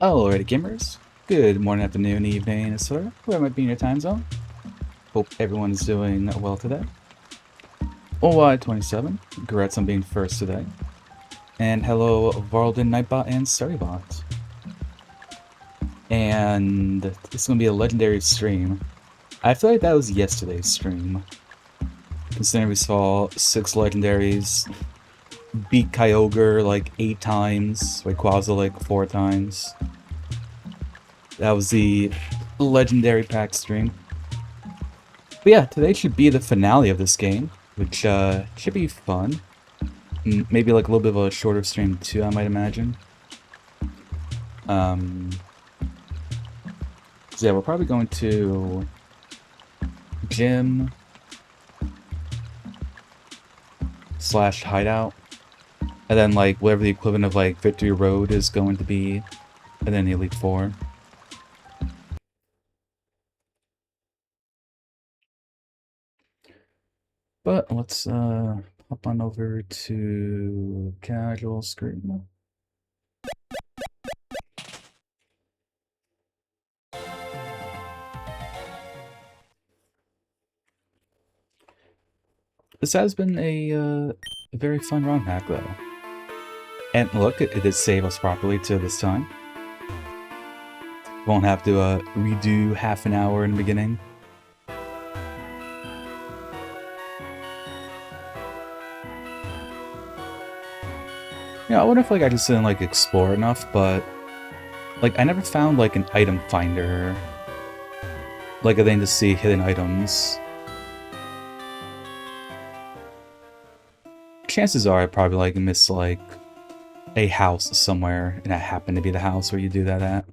Alrighty, gamers. Good morning, afternoon, evening, etc. Where might be in your time zone. Hope everyone is doing well today. OY27, congrats on being first today. And hello, Varlden, Nightbot, and Surrybot. And it's going to be a legendary stream. I feel like that was yesterday's stream. Considering we saw 6 legendaries, beat Kyogre like 8 times, Rayquaza like 4 times. That was the legendary pack stream. But yeah, today should be the finale of this game, which should be fun. Maybe like a little bit of a shorter stream too, I might imagine. So yeah, we're probably going to gym / hideout, and then like whatever the equivalent of like Victory Road is going to be, and then the Elite Four. But let's hop on over to casual screen. This has been a very fun ROM hack though. And look, it did save us properly too this time. Won't have to redo half an hour in the beginning. Yeah, I wonder if like I just didn't like explore enough, but like I never found like an item finder, like a thing to see hidden items. Chances are I probably like missed like a house somewhere, and that happened to be the house where you do that at.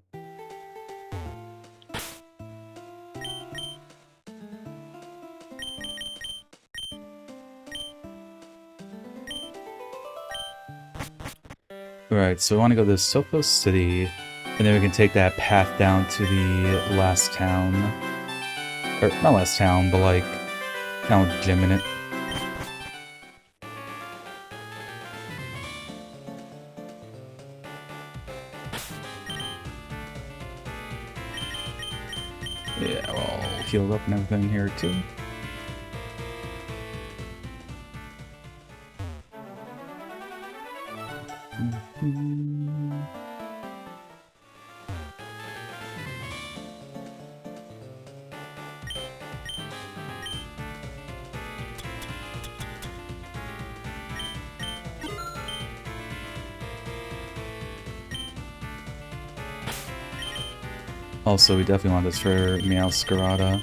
Alright, so we want to go to Soko City, and then we can take that path down to the last town. Or, not last town, but like, town with gym in it. Yeah, we're all healed up and everything here too. Also, we definitely want this for Meowscarada.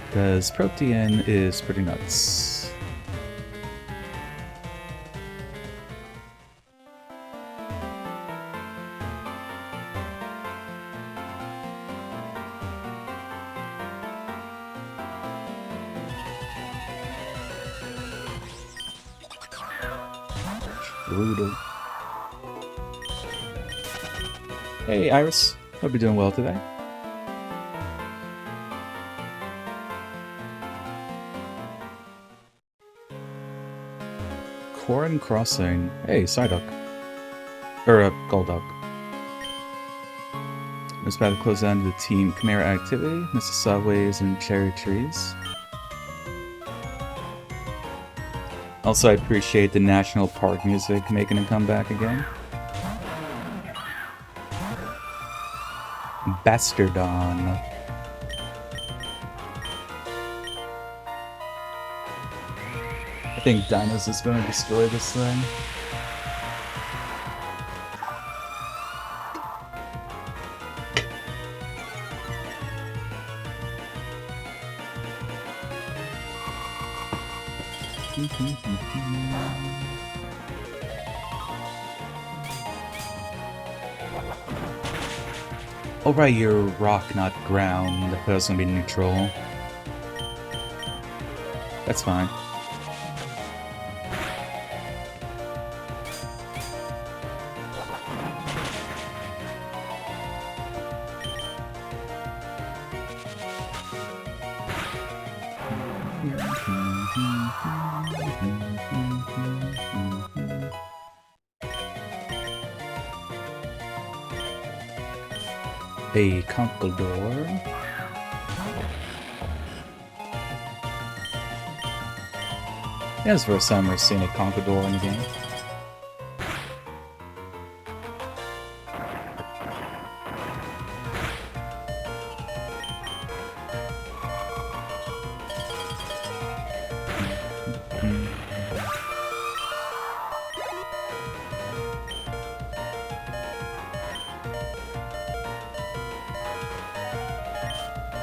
Because Protean is pretty nuts. Brutal. Hey Iris, hope you're doing well today. Corin Crossing. Hey, Psyduck. Or Golduck. It's about to close down to the Team Chimera activity, Mr. Subways and Cherry Trees. Also, I appreciate the National Park music making a comeback again. Bastardon. I think Dinos is going to destroy this thing. Oh right, you're rock, not ground. That's gonna be neutral. That's fine. A conquistador. Yeah, it's the first time we're seeing a conquistador in the game.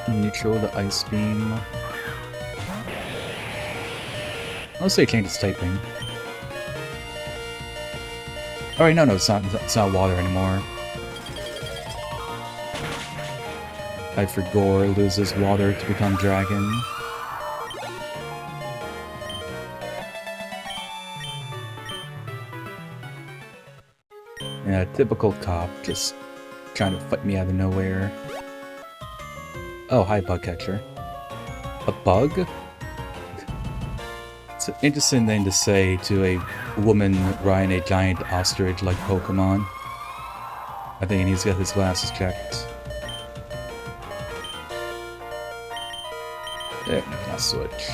Neutral the ice beam. Let's say change its typing. Alright, no, it's not water anymore. Gore loses water to become dragon. Yeah, typical cop, just trying to fight me out of nowhere. Oh, hi, bug catcher. A bug? It's an interesting thing to say to a woman riding a giant ostrich like Pokemon. I think he needs to get his glasses checked. There, no, not switch.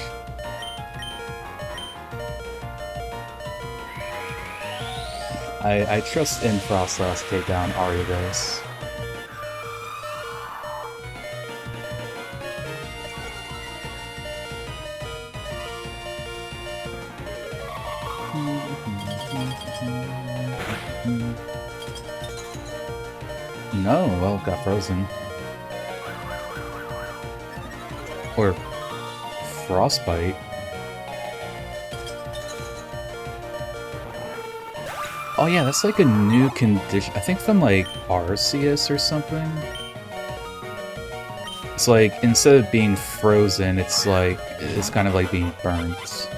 I trust in Frostlass to take down Ariados. No, well, got frozen. Or frostbite. Oh yeah, that's like a new condition. I think from like Arceus or something. It's like instead of being frozen, it's kind of like being burnt.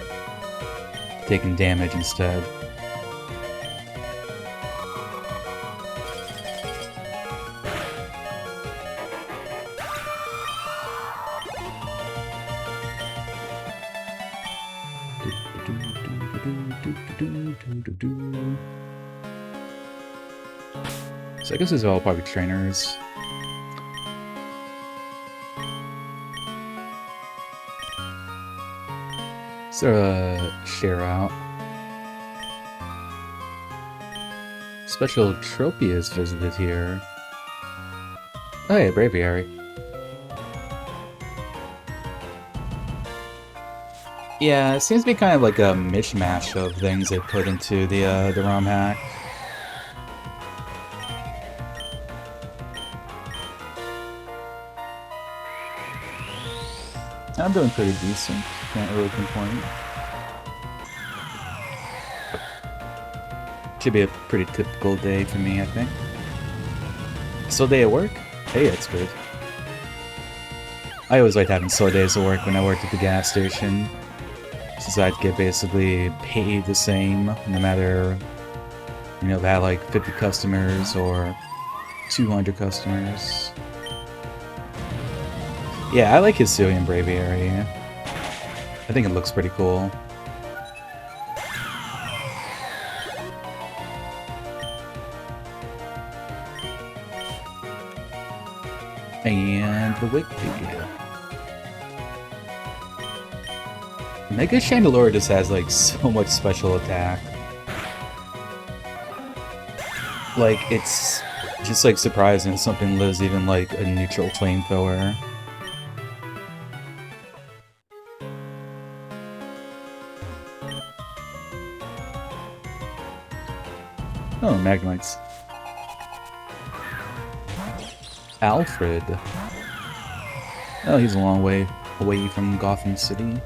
Taking damage instead. So I guess these are all probably trainers. Is there a share out? Special trophy is visited here. Oh yeah, Braviary. Yeah, it seems to be kind of like a mishmash of things they put into the romhack. I'm doing pretty decent. Can't really complain. Should be a pretty typical day for me, I think. Slow day at work? Hey, that's good. I always liked having slow days at work when I worked at the gas station, since I'd get basically paid the same, no matter, you know, if I had like 50 customers or 200 customers. Yeah, I like Hisuian Braviary. I think it looks pretty cool. And the Wig figure. Mega Chandelure just has like so much special attack. Like, it's just like surprising if something lives even like a neutral flamethrower. Oh, Magnemites. Alfred. Oh, he's a long way away from Gotham City.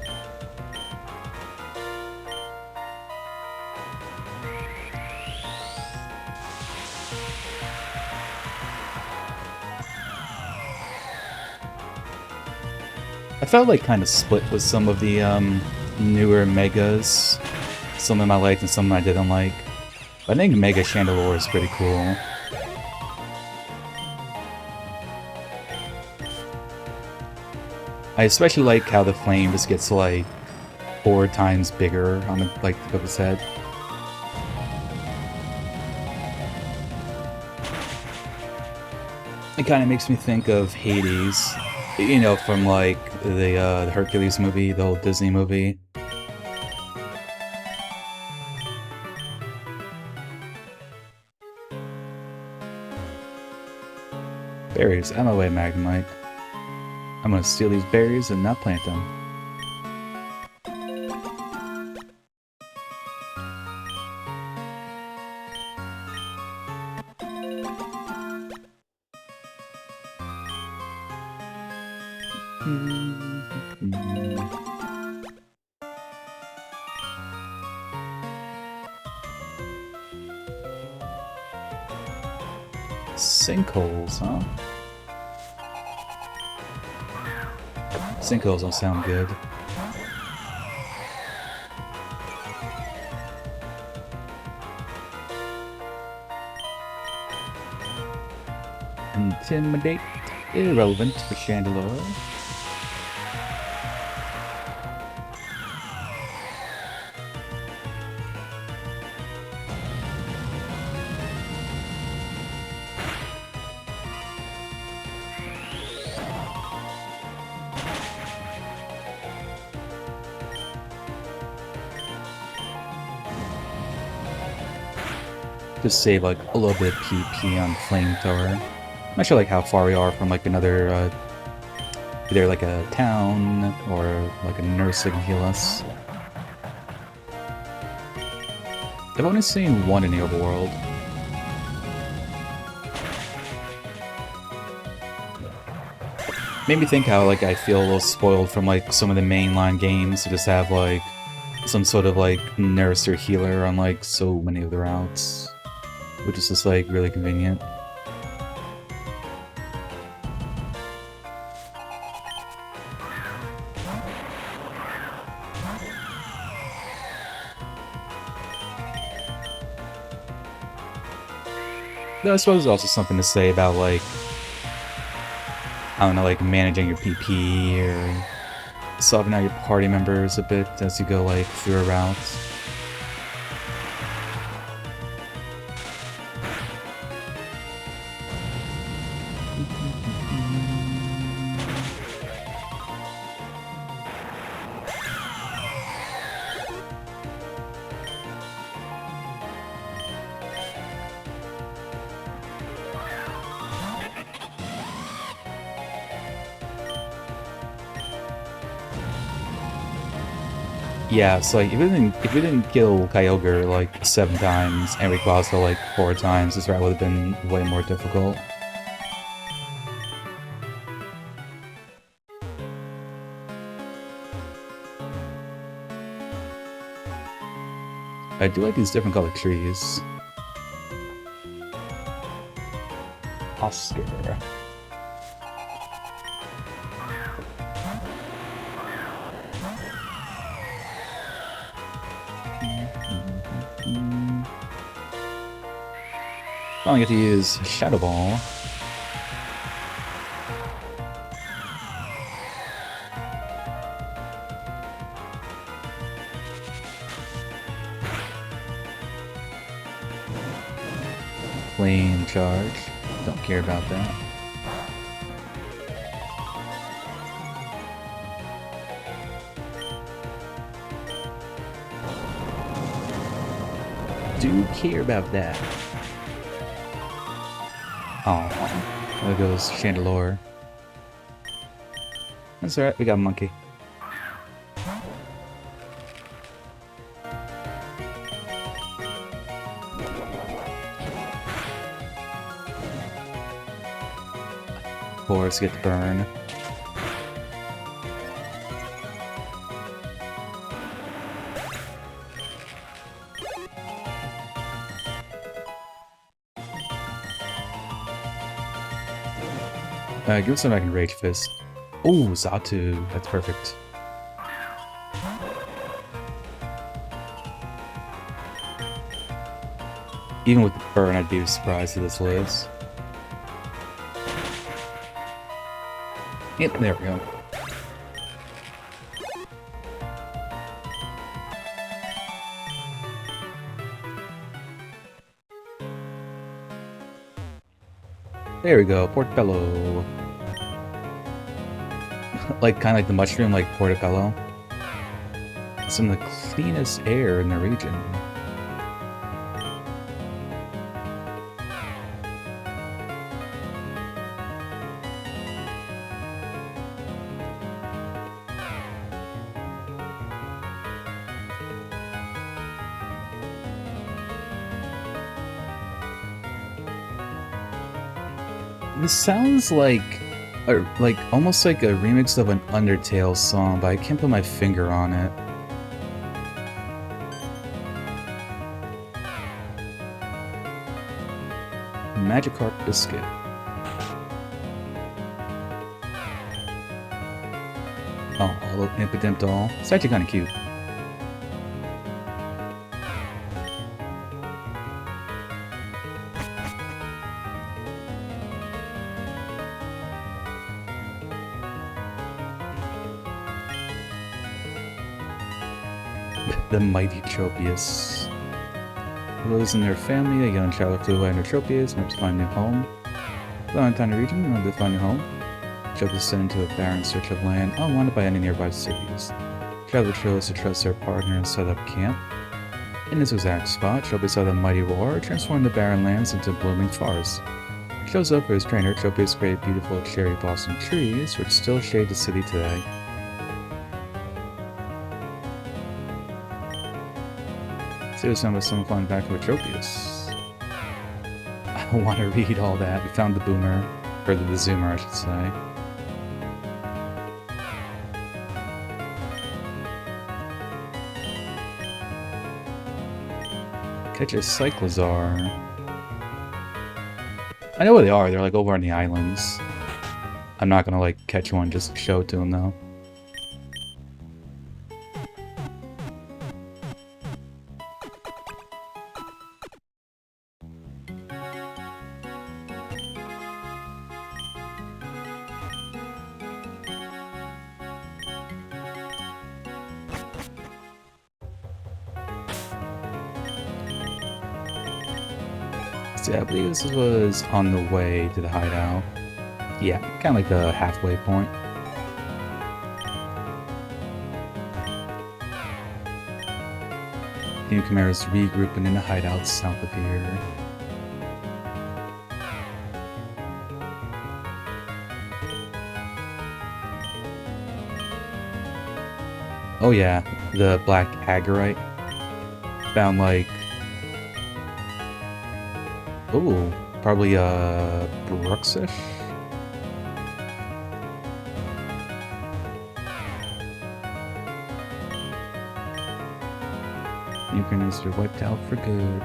I felt like kind of split with some of the newer megas. Some of them I liked and some I didn't like. But I think Mega Chandelure is pretty cool. I especially like how the flame just gets like 4 times bigger on the like the tip of his head. It kind of makes me think of Hades, you know, from like the Hercules movie, the old Disney movie. Berries, out of my way, Magnemite. I'm gonna steal these berries and not plant them. Sinkholes, huh? Sinkholes don't sound good. Intimidate. Irrelevant for Chandelure. Just save like a little bit of PP on Flamethrower. I'm not sure like how far we are from like another either like a town or like a nurse that can heal us. I've only seen one in the overworld. Made me think how like I feel a little spoiled from like some of the mainline games to just have like some sort of like nurse or healer on like so many of the routes, which is just like really convenient. Though I suppose there's also something to say about like, I don't know, like managing your PP or solving out your party members a bit as you go like through a route. Yeah, so like if we didn't kill Kyogre like 7 times and Rayquaza like 4 times, this route would have been way more difficult. I do like these different colored trees. Oscar. Finally get to use Shadow Ball. Flame Charge. Don't care about that. Do care about that. Oh, there goes Chandelure. That's alright, we got a monkey. Of course, get the burn. Give us some back in Rage Fist. Oh, Xatu. That's perfect. Even with the burn, I'd be surprised if this lives. Yep, there we go. There we go, Portobello. Like, kind of like the mushroom, like Portobello. Some of the cleanest air in the region. This sounds like, almost like a remix of an Undertale song, but I can't put my finger on it. Magikarp Biscuit. Oh, a little Impidimp doll. It's actually kind of cute. The mighty Tropius. Rose and their family, a young child flew away under Tropius and hopes to find a new home. Valentine region, in order to find a home. Tropius is sent into a barren search of land, unwanted by any nearby cities. Traveler chose to trust their partner and set up camp. In this exact spot, Tropius saw the mighty roar, transforming the barren lands into blooming forests. He chose up for his trainer, Tropius created beautiful cherry blossom trees, which still shade the city today. See what's done with someone flying back with Tropius. I don't want to read all that. We found the boomer, or the zoomer, I should say. Catch a Cyclozar. I know where they are. They're like over on the islands. I'm not gonna like catch one, just show it to them though. Yeah, I believe this was on the way to the hideout. Yeah, kind of like the halfway point. Team Chimera's regrouping in the hideout south of here. Oh yeah, the black agarite. Found like... Ooh, probably Brooksish? Synchronous are wiped out for good.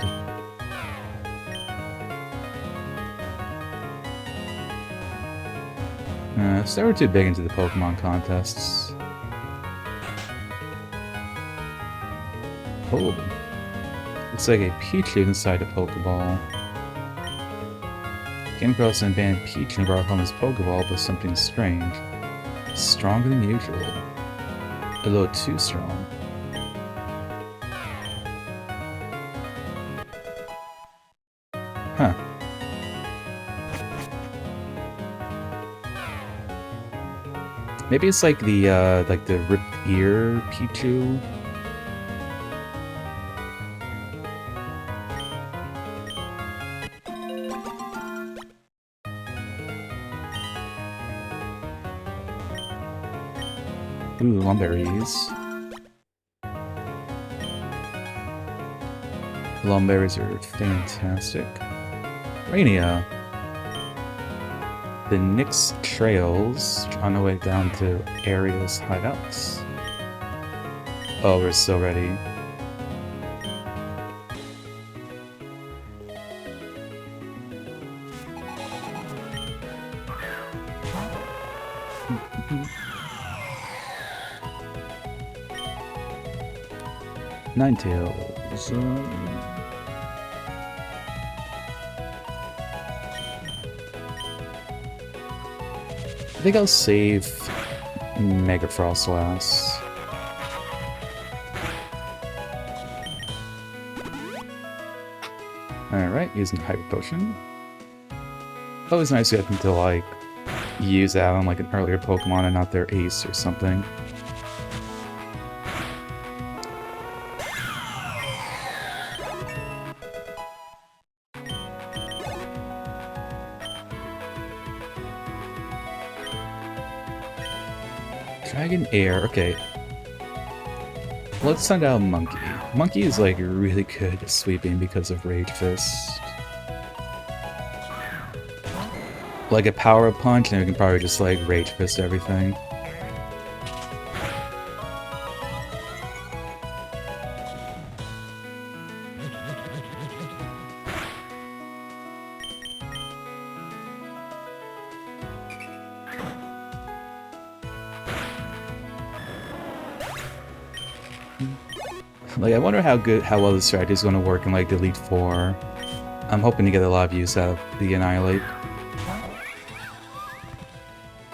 So they were too big into the Pokemon contests. Oh. Looks like a Pichu inside a Pokeball. Came across an abandoned Pichu and brought home his Pokeball, but something strange. Stronger than usual. A little too strong. Huh. Maybe it's like the ripped ear Pichu. Ooh, Lumberries. Lumberries are fantastic. Rainia. The Nyx Trails on the way down to Ariel's hideouts. Oh, we're still ready. Ninetales. I think I'll save Mega Frost last. Alright, using Hyper Potion. Always nice to get them to, like, use that on, like, an earlier Pokemon and not their ace or something. Dragon Air, okay. Let's send out Monkey. Monkey is, like, really good at sweeping because of Rage Fist. Like a Power Punch, and we can probably just, like, Rage Fist everything. Like, I wonder how well this strategy is going to work in, like, the Elite Four. I'm hoping to get a lot of use out of the Annihilate.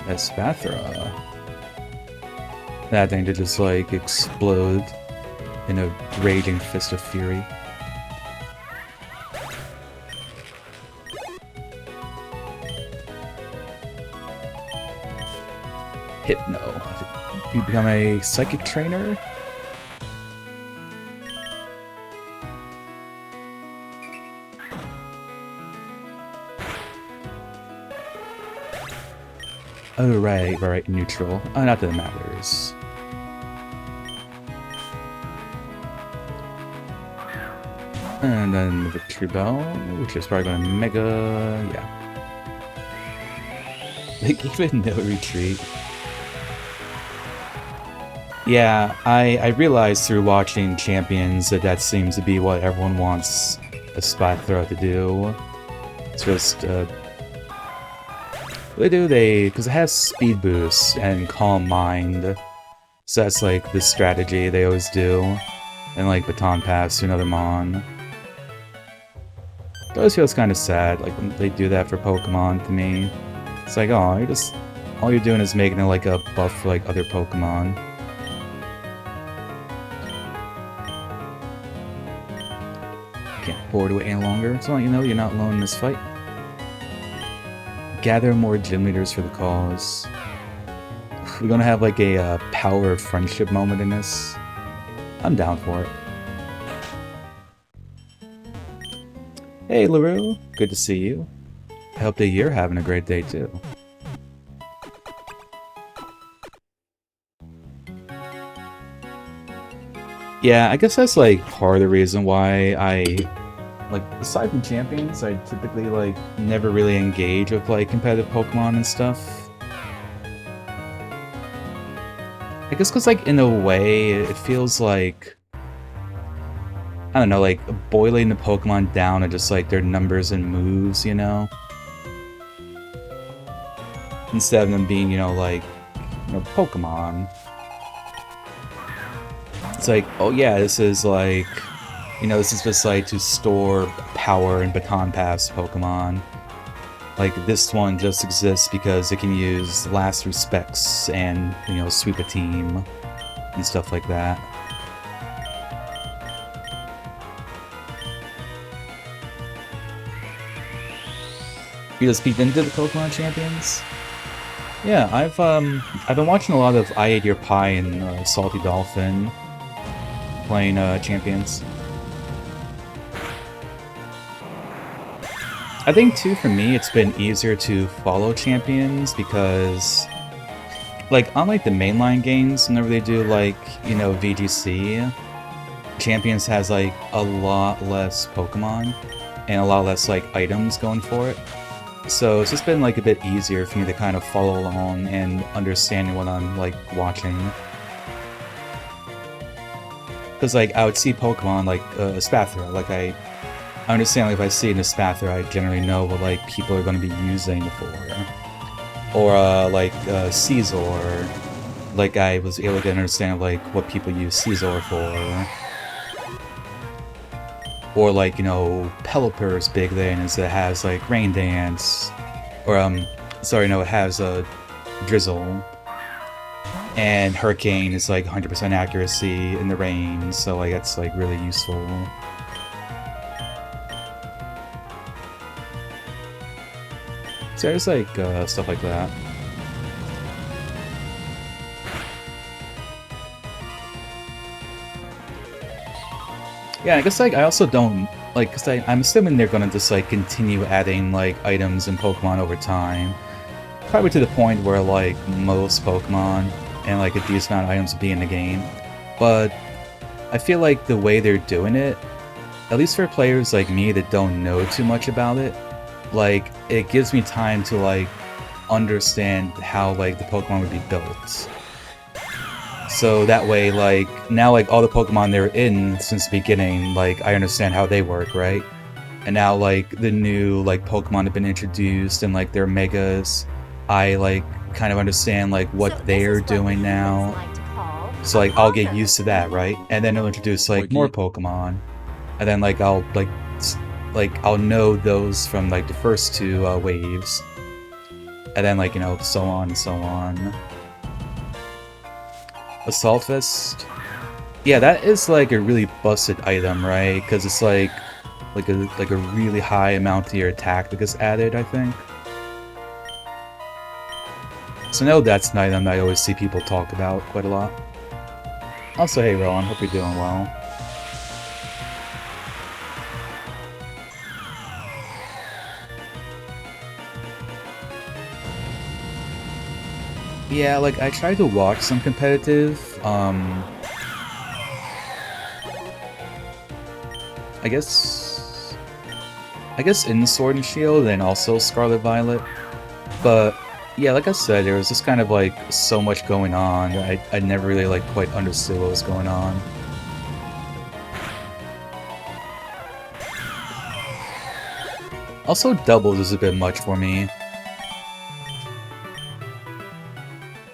Espathra. That thing to just, like, explode in a raging fist of fury. Hypno. You become a psychic trainer? Oh, right, neutral. Oh, not that it matters. And then the Victory Bell, which is probably gonna Mega... yeah. They gave it no retreat. Yeah, I realized through watching Champions that that seems to be what everyone wants a Spathra to do. It's just, what do they... because it has Speed Boost and Calm Mind. So that's, like, the strategy they always do. And, like, Baton Pass to another Mon. It always feels kind of sad, like, when they do that for Pokemon to me. It's like, oh, you're just... all you're doing is making it, like, a buff for, like, other Pokemon. Can't afford to wait any longer, so you know you're not alone in this fight. Gather more gym leaders for the cause. We're gonna have like a power of friendship moment in this. I'm down for it. Hey LaRue, good to see you. I hope that you're having a great day too. Yeah, I guess that's like part of the reason why like, aside from Champions, I typically, like, never really engage with, like, competitive Pokemon and stuff. I guess because, like, in a way, it feels like... I don't know, like, boiling the Pokemon down to just, like, their numbers and moves, you know? Instead of them being, you know, like, Pokemon. It's like, oh yeah, this is, like... you know, this is just like to store power and Baton Pass Pokemon. Like, this one just exists because it can use Last Respects and, you know, sweep a team and stuff like that. You just peeked into the Pokemon Champions? Yeah, I've been watching a lot of I Ate Your Pie and Salty Dolphin playing Champions. I think, too, for me, it's been easier to follow Champions because, like, unlike the mainline games, whenever they do, like, you know, VGC, Champions has, like, a lot less Pokemon and a lot less, like, items going for it. So it's just been, like, a bit easier for me to kind of follow along and understand what I'm, like, watching. Because, like, I would see Pokemon, like, Spathra, like, I understand, like, if I see an Espathra, I generally know what, like, people are going to be using it for. Or, like, Caesar. Like, I was able to understand, like, what people use Caesar for. Or, like, you know, Pelipper's big thing is it has, like, Rain Dance. Or, sorry, no, it has, Drizzle. And Hurricane is, like, 100% accuracy in the rain, so, like, that's, like, really useful. So there's like stuff like that. Yeah, I guess like I also don't like because I'm assuming they're gonna just like continue adding like items and Pokemon over time, probably to the point where like most Pokemon and like a decent amount of items will be in the game. But I feel like the way they're doing it, at least for players like me that don't know too much about it, like it gives me time to like understand how like the Pokemon would be built. So that way, like, now, like, all the Pokemon they're in since the beginning, like, I understand how they work, right? And now, like, the new, like, Pokemon have been introduced and, like, their Megas, I, like, kind of understand, like, what they're doing now. So, like, I'll get used to that, right? And then they'll introduce, like, more Pokemon. And then, like, I'll know those from, like, the first two waves. And then, like, you know, so on and so on. Assault Vest. Yeah, that is like a really busted item, right? Because it's like a really high amount to your attack that gets added, I think. So I know that's an item that I always see people talk about quite a lot. Also, hey Rowan, hope you're doing well. Yeah, like I tried to watch some competitive, I guess in Sword and Shield and also Scarlet Violet. But yeah, like I said, there was just kind of like so much going on that I never really like quite understood what was going on. Also, doubles is a bit much for me.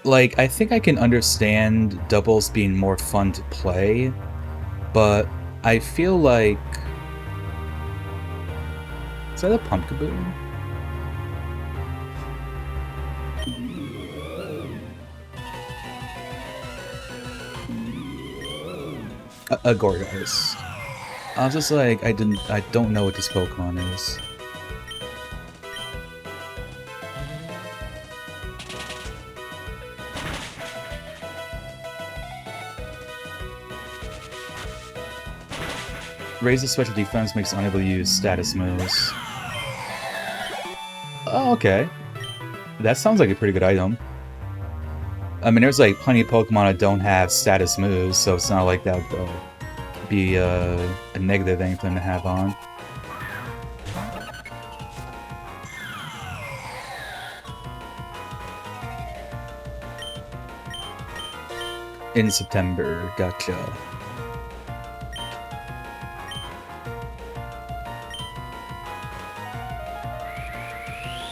Like, I think I can understand doubles being more fun to play, but I feel like... Is that a Pumpkaboo? A Gorgeist. I was just like, I don't know what this Pokemon is. Raise the special defense makes it unable to use status moves. Oh, okay. That sounds like a pretty good item. I mean, there's like plenty of Pokemon that don't have status moves, so it's not like that would be a negative thing for them to have on. In September, gotcha.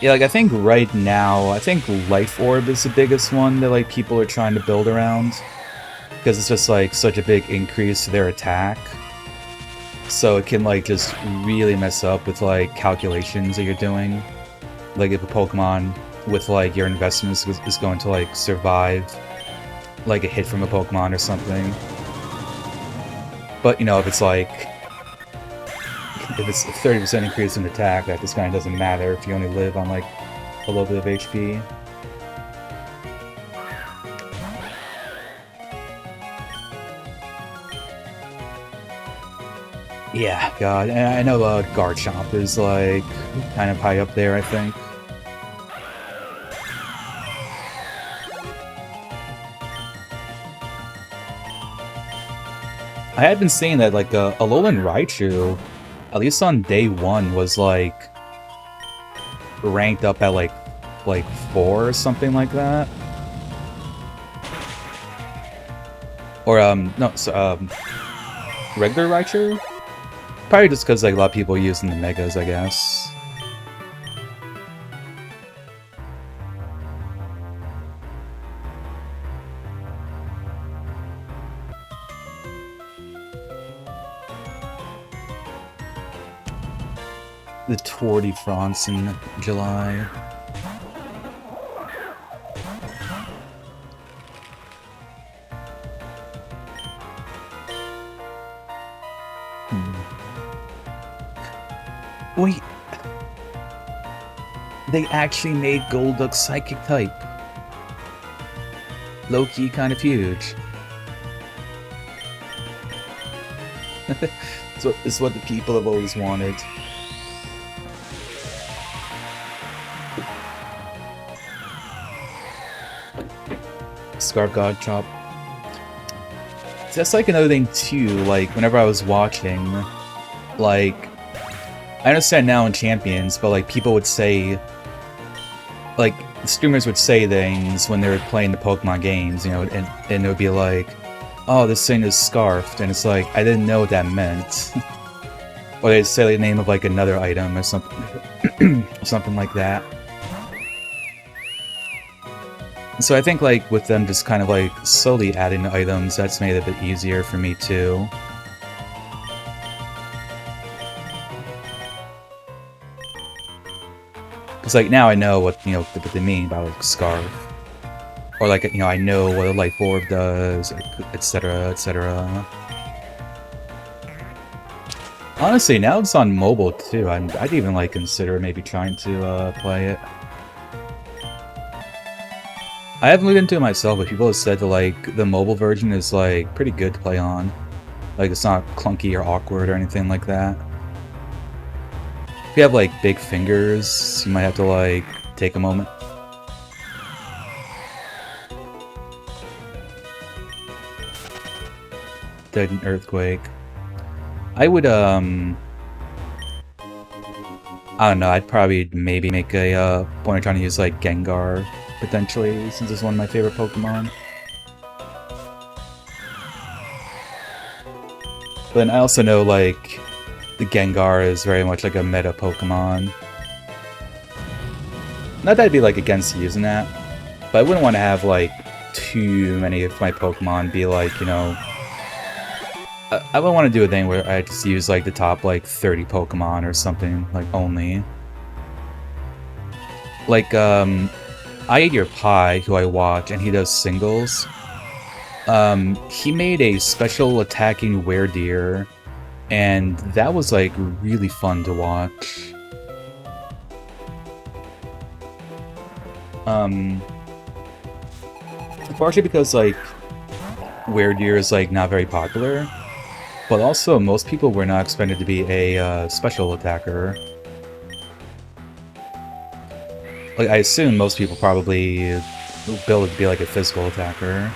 Yeah, like I think right now, I think Life Orb is the biggest one that like people are trying to build around. Because it's just like such a big increase to their attack. So it can like just really mess up with like calculations that you're doing. Like if a Pokemon with like your investments is going to like survive like a hit from a Pokemon or something. But you know, if it's like if it's a 30% increase in attack, that just kind of doesn't matter if you only live on like a little bit of HP. Yeah, God, and I know Garchomp is like kind of high up there, I think. I had been seeing that like Alolan Raichu, at least on day 1, was like ranked up at like 4 or something like that. Or no, so, regular Raichu? Probably just because like a lot of people are using the Megas, I guess. The Tour de France in July. Wait. They actually made Golduck Psychic type. Low-key kind of huge. So it's what the people have always wanted. Scarf God Chop. That's like another thing too, like whenever I was watching, like, I understand now in Champions, but like people would say, like, streamers would say things when they were playing the Pokemon games, you know, and it would be like, oh, this thing is scarfed, and it's like, I didn't know what that meant. Or they'd say the name of like another item or something, something like that. So I think like with them just kind of like slowly adding the items, that's made it a bit easier for me too. Because like now I know what, you know, what they mean by like scarf. Or like, you know, I know what a life orb does, etc, etc. Honestly, now it's on mobile too. I'd even like consider maybe trying to play it. I haven't looked into it myself, but people have said that like the mobile version is like pretty good to play on. Like it's not clunky or awkward or anything like that. If you have like big fingers, you might have to like take a moment. Dead an earthquake. I would I don't know, I'd probably maybe make a point of trying to use like Gengar potentially, since it's one of my favorite Pokemon. But then I also know like the Gengar is very much like a meta Pokemon. Not that I'd be like against using that, but I wouldn't want to have like too many of my Pokemon be like, you know, I would want to do a thing where I just use like the top like 30 Pokemon or something, like only. Like I Ate Your Pie, who I watch, and he does singles. He made a special attacking Werdeer, and that was like really fun to watch. Partially because like Werdeer is like not very popular, but also most people were not expected to be a special attacker. Like, I assume most people probably build it to be like a physical attacker.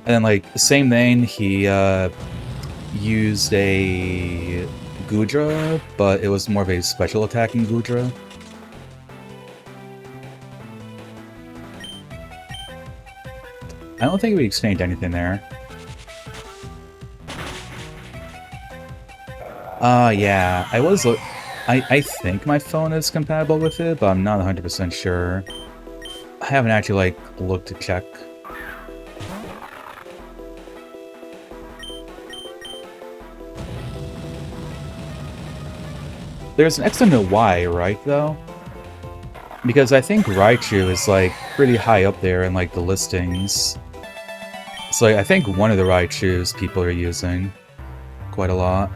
And then, like, the same thing, he used a Goodra, but it was more of a special attacking Goodra. I don't think we exchanged anything there. Yeah, I think my phone is compatible with it, but I'm not 100% sure. I haven't actually, like, looked to check. There's an X and a Y, right, though? Because I think Raichu is, like, pretty high up there in, like, the listings. So, like, I think one of the Raichus people are using quite a lot.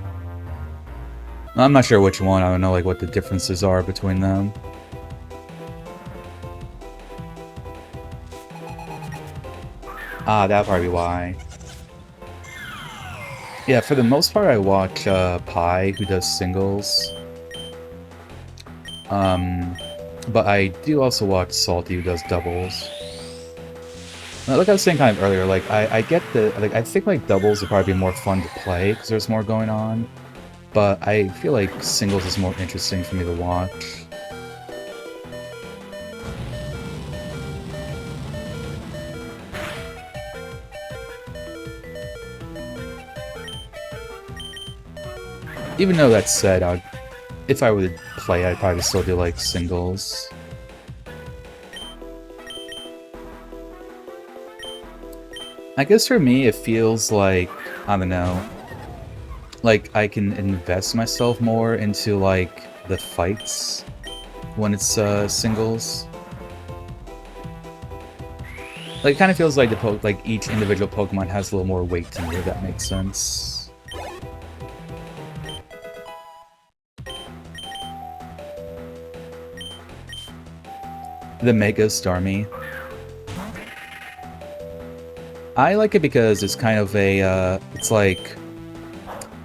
I'm not sure which one, I don't know, like, what the differences are between them. Ah, that'll probably be why. Yeah, for the most part, I watch Pi, who does singles. But I do also watch Salty, who does doubles. Like I was saying kind of earlier, like, I get the, like, I think, like, doubles would probably be more fun to play, because there's more going on. But I feel like singles is more interesting for me to watch. Even though that said, if I were to play, I'd probably still do, like, singles. I guess for me, it feels like, I don't know, like, I can invest myself more into, like, the fights when it's, singles. Like, it kind of feels like like, each individual Pokemon has a little more weight to me, if that makes sense. The Mega Starmie. I like it because it's kind of a, it's like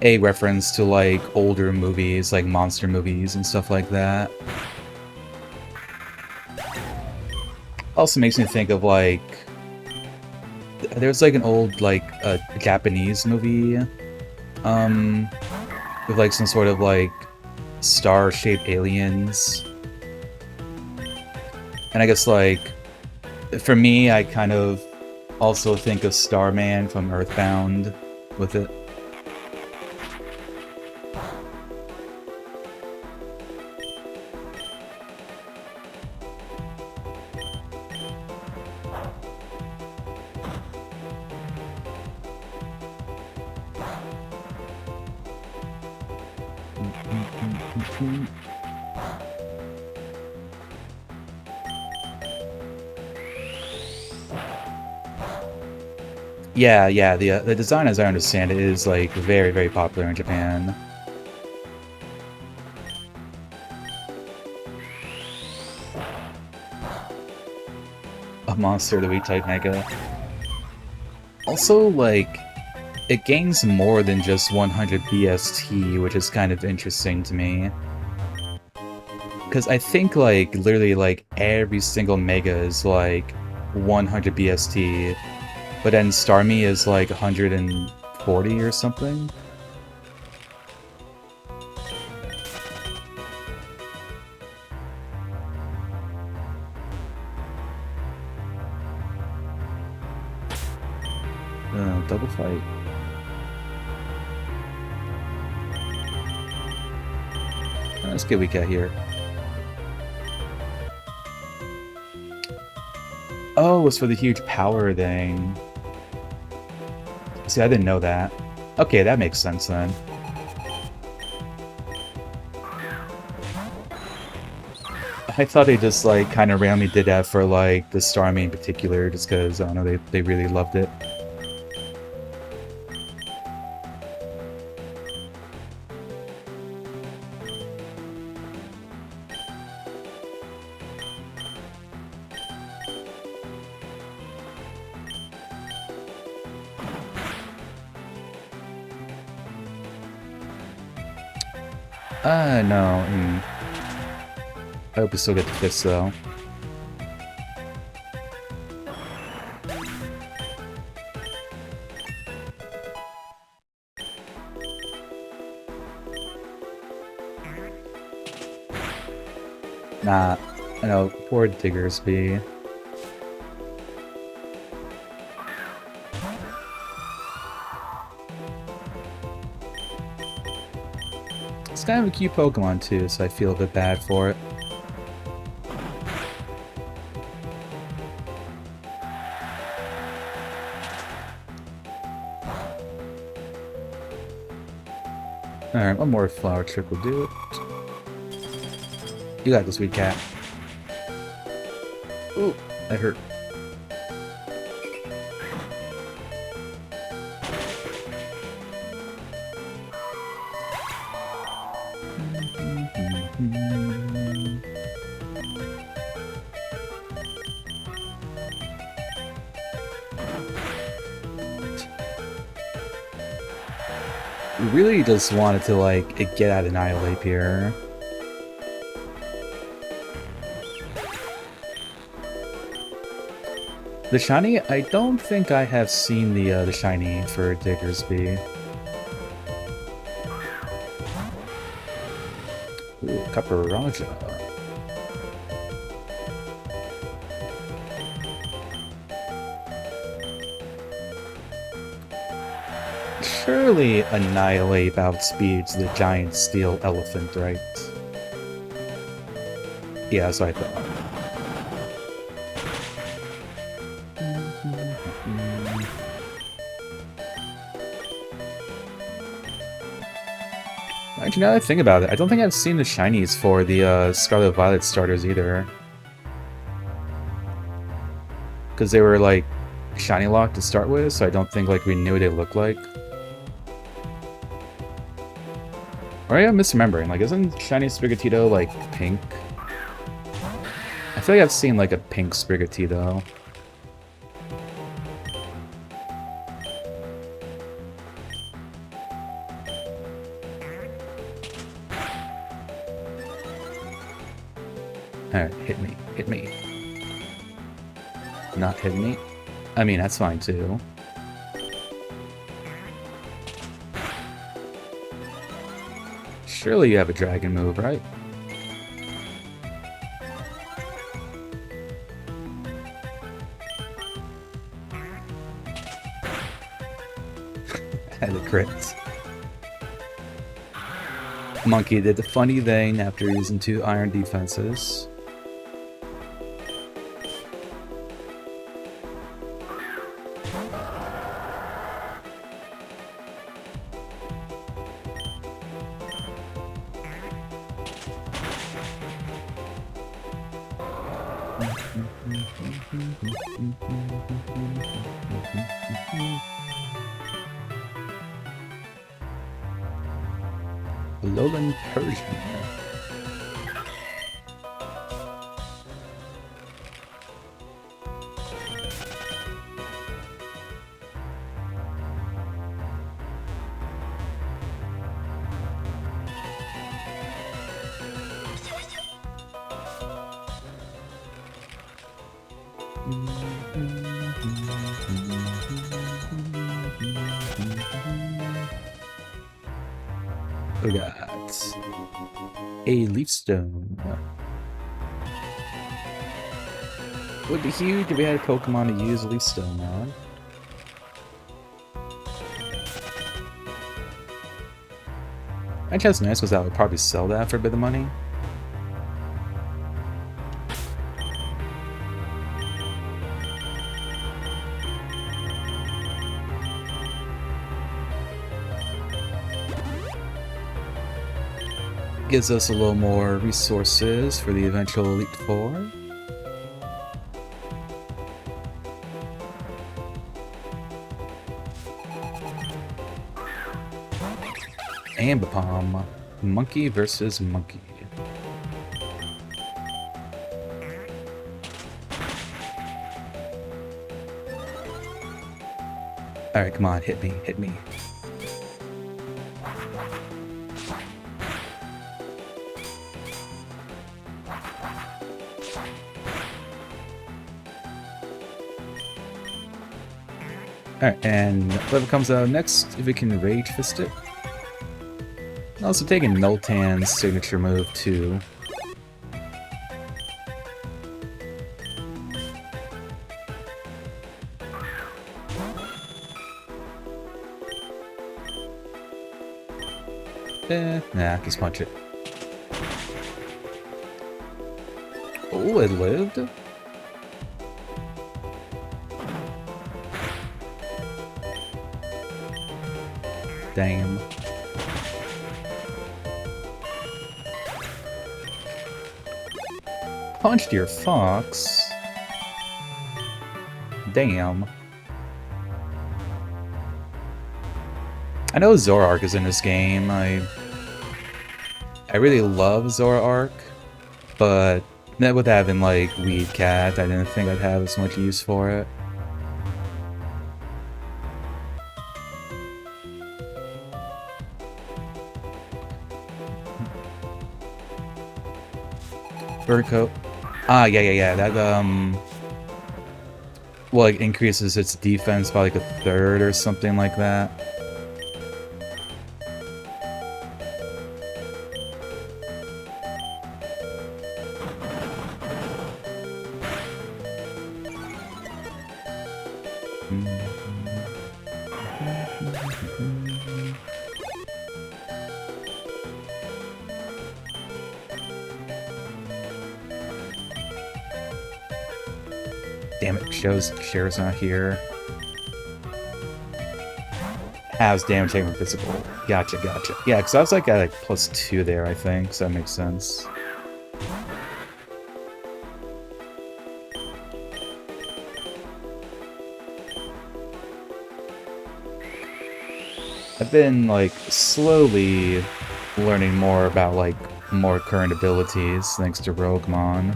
a reference to like older movies, like monster movies and stuff like that. Also makes me think of like, there's like an old like Japanese movie, with like some sort of like star-shaped aliens. And I guess like, for me, I kind of also think of Starman from Earthbound with it. Yeah, the design, as I understand it, is like very, very popular in Japan. A Monster the Weak type Mega. Also, like, it gains more than just 100 BST, which is kind of interesting to me. Because I think, like, literally, like, every single Mega is, like, 100 BST, but then Starmie is, like, 140 or something? Double fight. Let's get what we got here. Oh, it's for the huge power thing. See, I didn't know that. Okay, that makes sense then. I thought they just, like, kind of randomly did that for, like, the Starmie in particular, just because, I don't know, they really loved it. No. I hope we still get the fist, though. Nah. I know, poor Diggersby. It's kind of a cute Pokemon, too, so I feel a bit bad for it. Alright, one more flower trick will do it. You got this, sweet cat. Ooh, that hurt. We really just wanted to, like, get out of Annihilate here. The shiny? I don't think I have seen the shiny for Diggersby. Ooh, Caparaja. Surely Annihilate outspeeds the giant steel elephant, right? Yeah, that's what I thought. Actually, now that I think about it, I don't think I've seen the shinies for the Scarlet Violet starters either. Because they were, like, shiny locked to start with, so I don't think, like, we knew what they looked like. Or I'm misremembering, like, isn't Shiny Sprigatito, like, pink? I feel like I've seen like a pink Sprigatee though. Alright, hit me. Hit me. Not hitting me? I mean, that's fine too. Surely you have a dragon move, right? The crits. Monkey did the funny thing after using 2 iron defenses. Lowland Persian. We got a leaf stone. Would be huge if we had a Pokemon to use leaf stone on. I guess nice because I would probably sell that for a bit of money. Gives us a little more resources for the eventual Elite Four. Ambipom. Monkey versus monkey. Alright, come on, hit me, hit me. Alright, and whatever comes out next, if we can Rage Fist it. Also taking Noltan's signature move too. Nah, just punch it. Oh, it lived? Damn. Punched your fox. Damn. I know Zoroark is in this game. I really love Zoroark, but with having like Weed Cat, I didn't think I'd have as much use for it. Fur coat. Ah, yeah. That, well, it increases its defense by like a third or something like that. Damn it, Cher's not here. Has damage taken from physical. Gotcha. Yeah, because I was like at like +2 there, I think, so that makes sense. I've been like slowly learning more about like more current abilities thanks to Roguemon.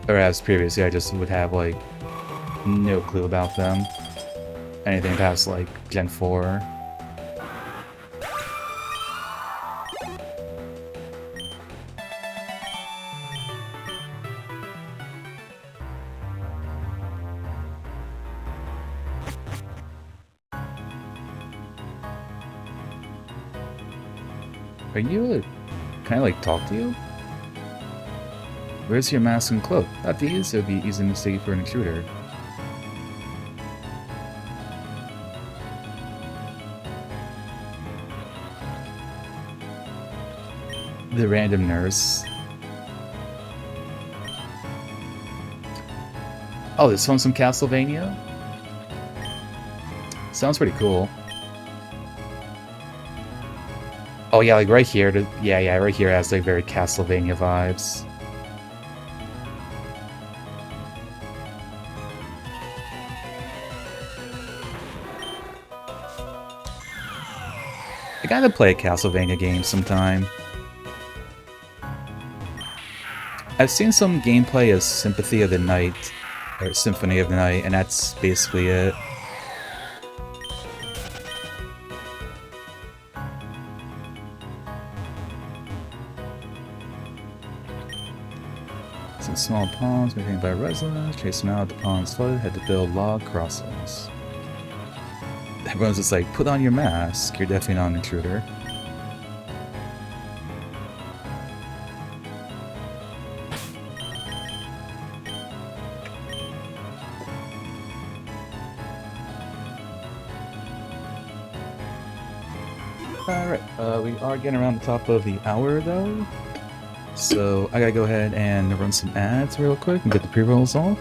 Whereas previously I just would have, like, no clue about them. Anything past, like, Gen 4. Are you, can I, like, talk to you? Where's your mask and cloak? Without these, it would be easy to mistake for an intruder. The random nurse. Oh, this one's from Castlevania? Sounds pretty cool. Oh yeah, like right here, yeah, right here has like very Castlevania vibes. I gotta play a Castlevania game sometime. I've seen some gameplay of Sympathy of the Night, or Symphony of the Night, and that's basically it. Some small ponds maintained by residents. Chase them out. The ponds flooded. Had to build log crossings. Everyone's just like, put on your mask. You're definitely not an intruder. Alright, we are getting around the top of the hour though. So I gotta go ahead and run some ads real quick and get the pre-rolls on.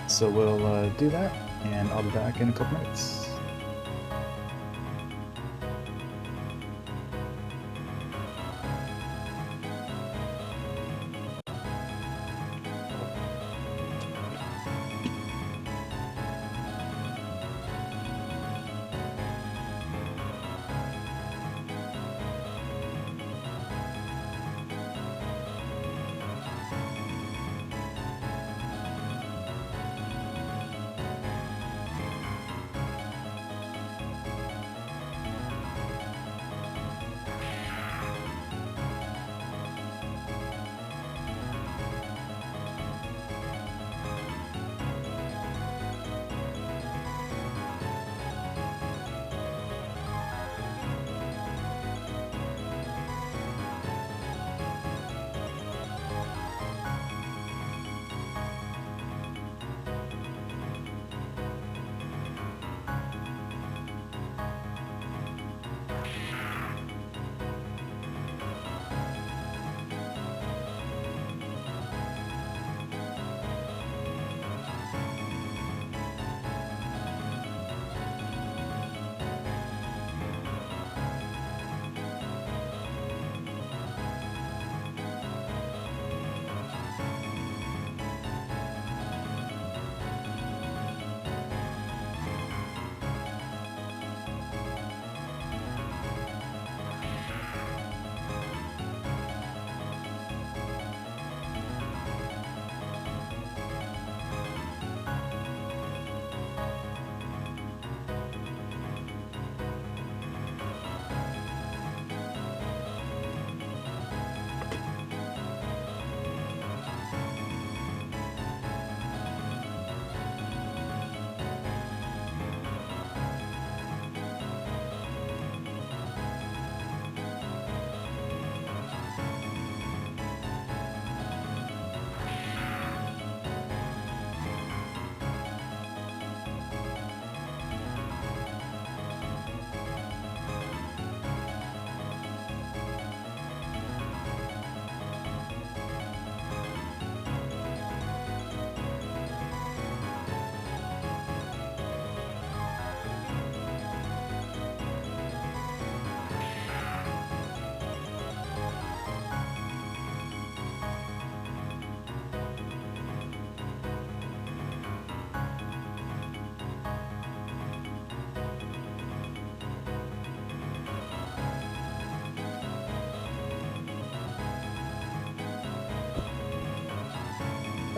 So we'll do that, and I'll be back in a couple minutes.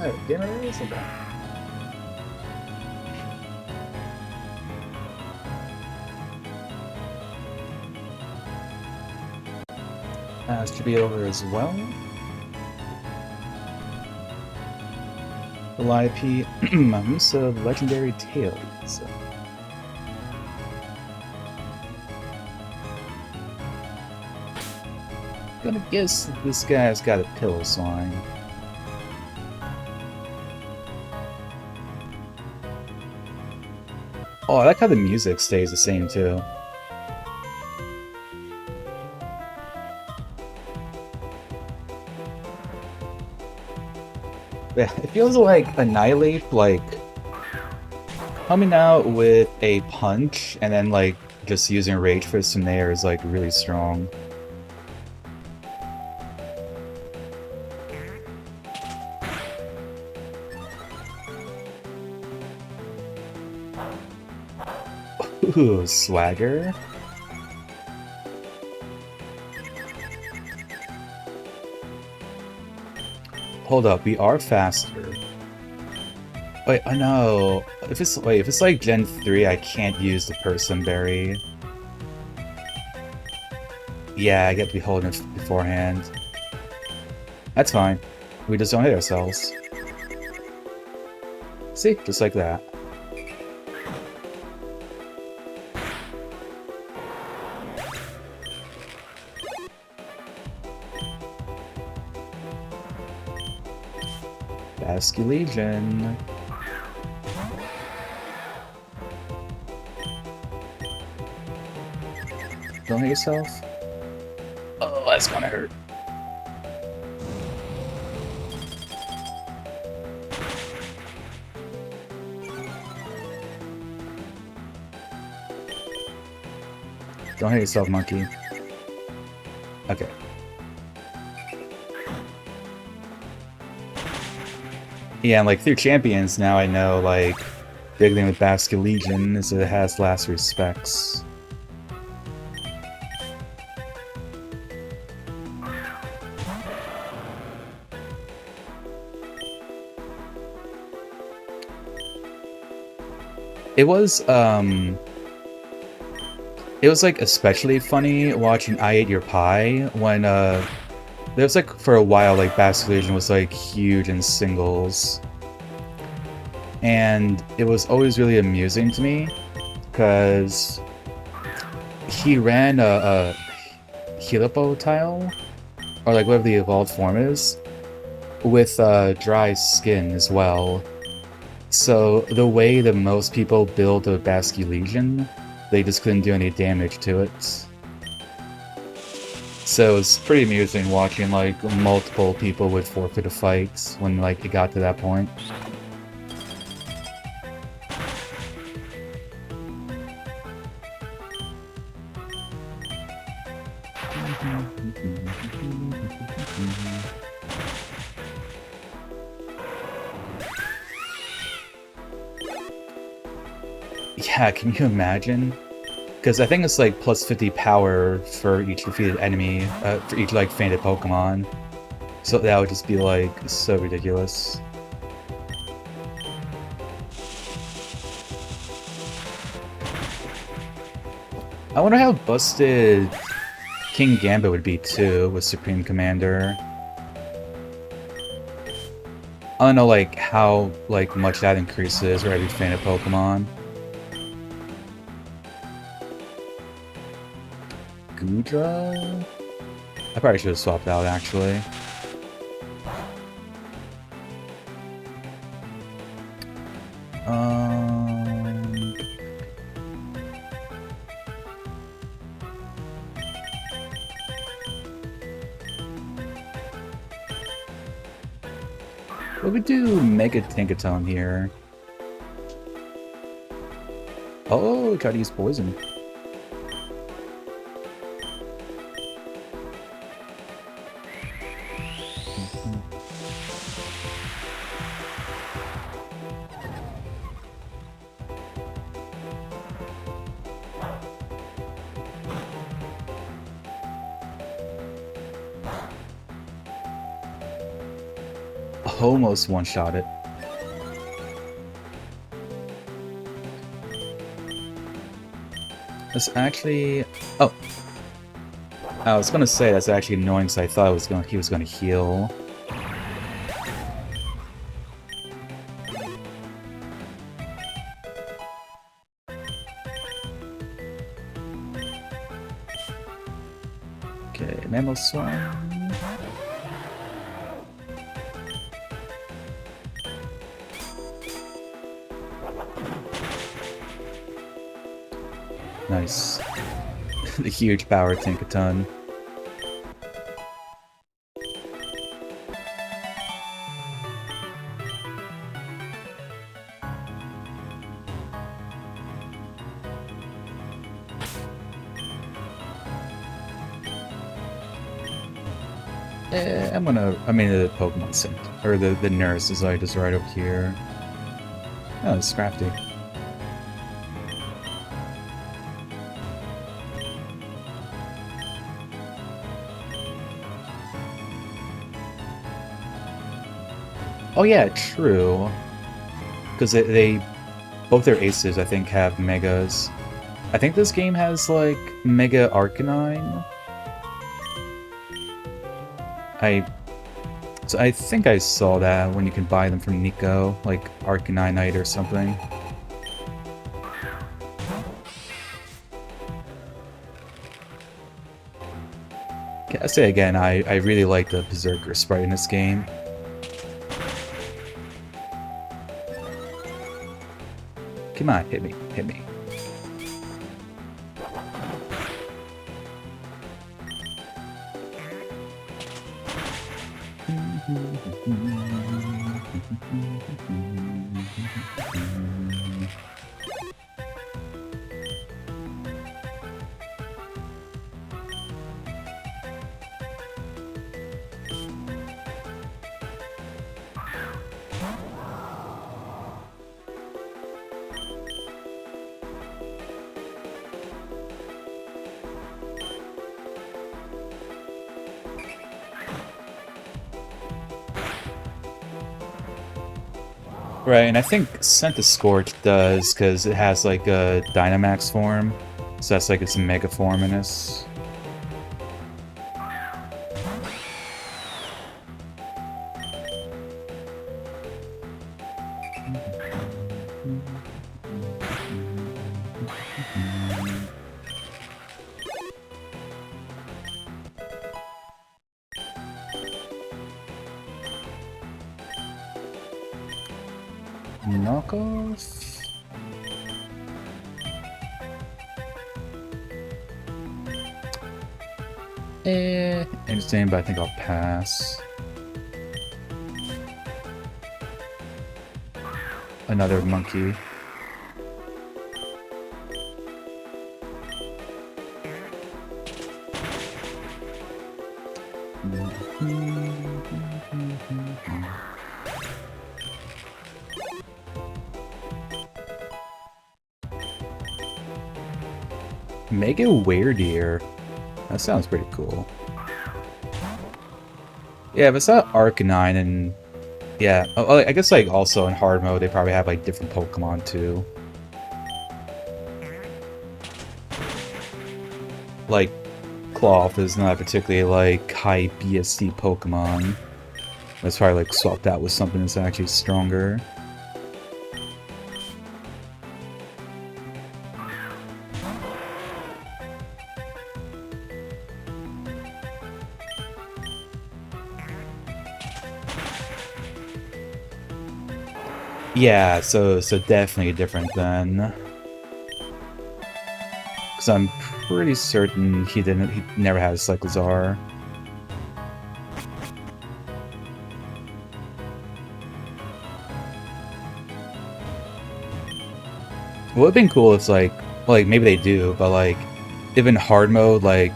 Oh, damn it, is okay. This should be over as well. Calliope, use of legendary tails. Gonna guess this guy's got a pillow slime. Oh, I like how the music stays the same too. Yeah, it feels like Annihilate, like, coming out with a punch and then, like, just using Rage Fist from there is, like, really strong. Ooh, swagger. Hold up, we are faster. Wait, oh no. If it's like Gen 3, I can't use the Person Berry. Yeah, I get to be holding it beforehand. That's fine. We just don't hit ourselves. See? Just like that. Basculegion. Don't hit yourself. Oh, that's gonna hurt. Don't hit yourself, monkey. Okay. Yeah, and like through Champions now I know, like, the big thing with Basculegion is it has last respects. It was like especially funny watching I Ate Your Pie when there was like for a while like Basculegion was like huge in singles. And it was always really amusing to me because he ran a Helipo tile, or like whatever the evolved form is, with dry skin as well. So the way that most people build a Basculegion, they just couldn't do any damage to it. So it's pretty amusing watching like multiple people would forfeit a fight when like it got to that point. Yeah, can you imagine? Because I think it's like plus 50 power for each defeated enemy, for each like fainted Pokemon. So that would just be like so ridiculous. I wonder how busted King Gambit would be too with Supreme Commander. I don't know like how like much that increases for every fainted Pokemon. Goodra? I probably should have swapped out, actually. What would do Mega Tinkaton here? Oh, try to use poison. almost one-shot it. That's actually... Oh! I was gonna say that's actually annoying because I thought he was gonna heal. Okay, Mammal Swarm. Nice. The huge power tank a ton. I mean the Pokemon Center, or the nurse is like just right over here. Oh, it's Scrafty. Oh yeah, true. Because they both their aces, I think, have megas. I think this game has like Mega Arcanine. So I think I saw that when you can buy them from Nico, like Arcanine Knight or something. I say again, I really like the Berserker sprite in this game. Come on, hit me, hit me. Right, and I think Scorch does, because it has like a Dynamax form, so that's like its Mega form in this. Knockoff? Interesting, but I think I'll pass. Another monkey. Mega Weirdeer. That sounds pretty cool. Yeah, but it's not Arcanine, and yeah, I guess like also in hard mode they probably have like different Pokemon too. Like Cloth is not particularly like high BSC Pokemon. That's probably like swapped out with something that's actually stronger. Yeah, so definitely different then. Because I'm pretty certain he never had a Cyclizar. What would have been cool if like maybe they do, but like if in hard mode like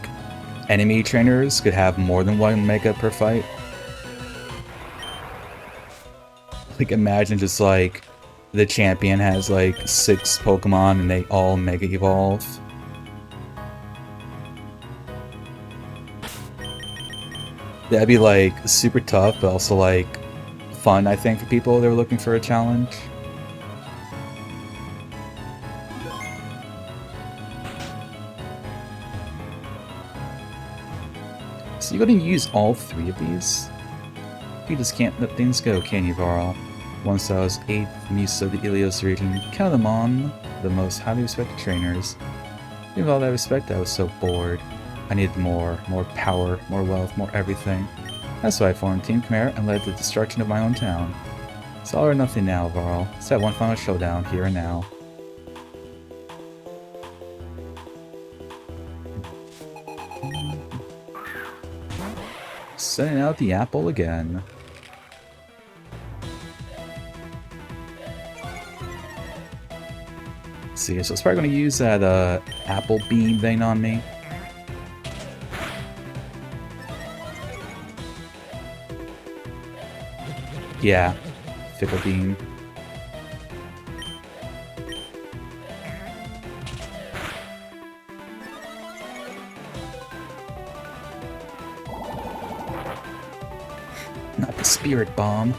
enemy trainers could have more than one Mega per fight. Like, imagine just, like, the champion has, like, 6 Pokemon and they all Mega Evolve. That'd be, like, super tough, but also, like, fun, I think, for people that are looking for a challenge. So you're going to use all 3 of these? You just can't let things go, can you, Varl? Once I was 8th Muse of the Ilios region, count them on the most highly respected trainers. Even with all that respect, I was so bored. I needed more power, more wealth, more everything. That's why I formed Team Chimera and led the destruction of my own town. It's all or nothing now, Varl. Let's have one final showdown, here and now. Setting out the apple again. Let's see, so it's probably going to use that apple beam thing on me. Yeah, fickle beam. Not the spirit bomb.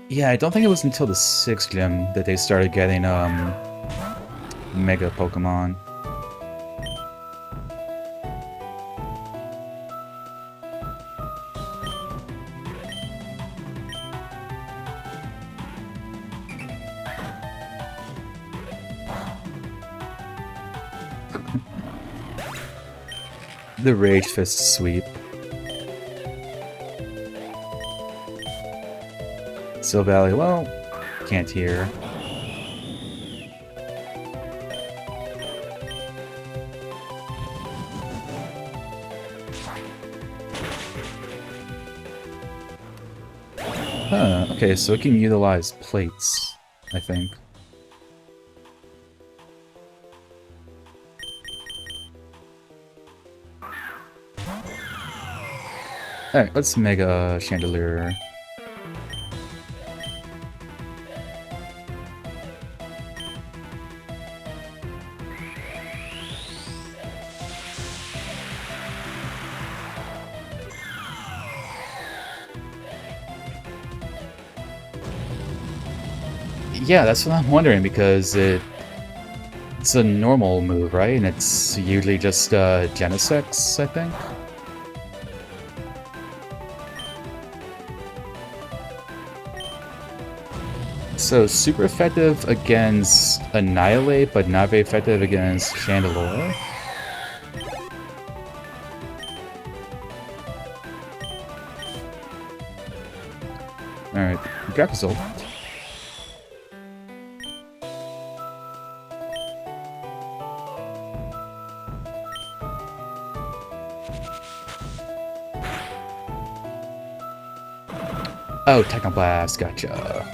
Yeah, I don't think it was until the 6th gym that they started getting, Mega Pokemon. The Rage Fist sweep. Still Valley, well, can't hear. Huh, okay, so it can utilize plates, I think. Alright, let's Mega Chandelier. Yeah, that's what I'm wondering, because it's a normal move, right? And it's usually just Genesects, I think? So, super effective against Annihilate, but not very effective against Chandelure. Alright, grab his ult. Oh, Technoblast, gotcha.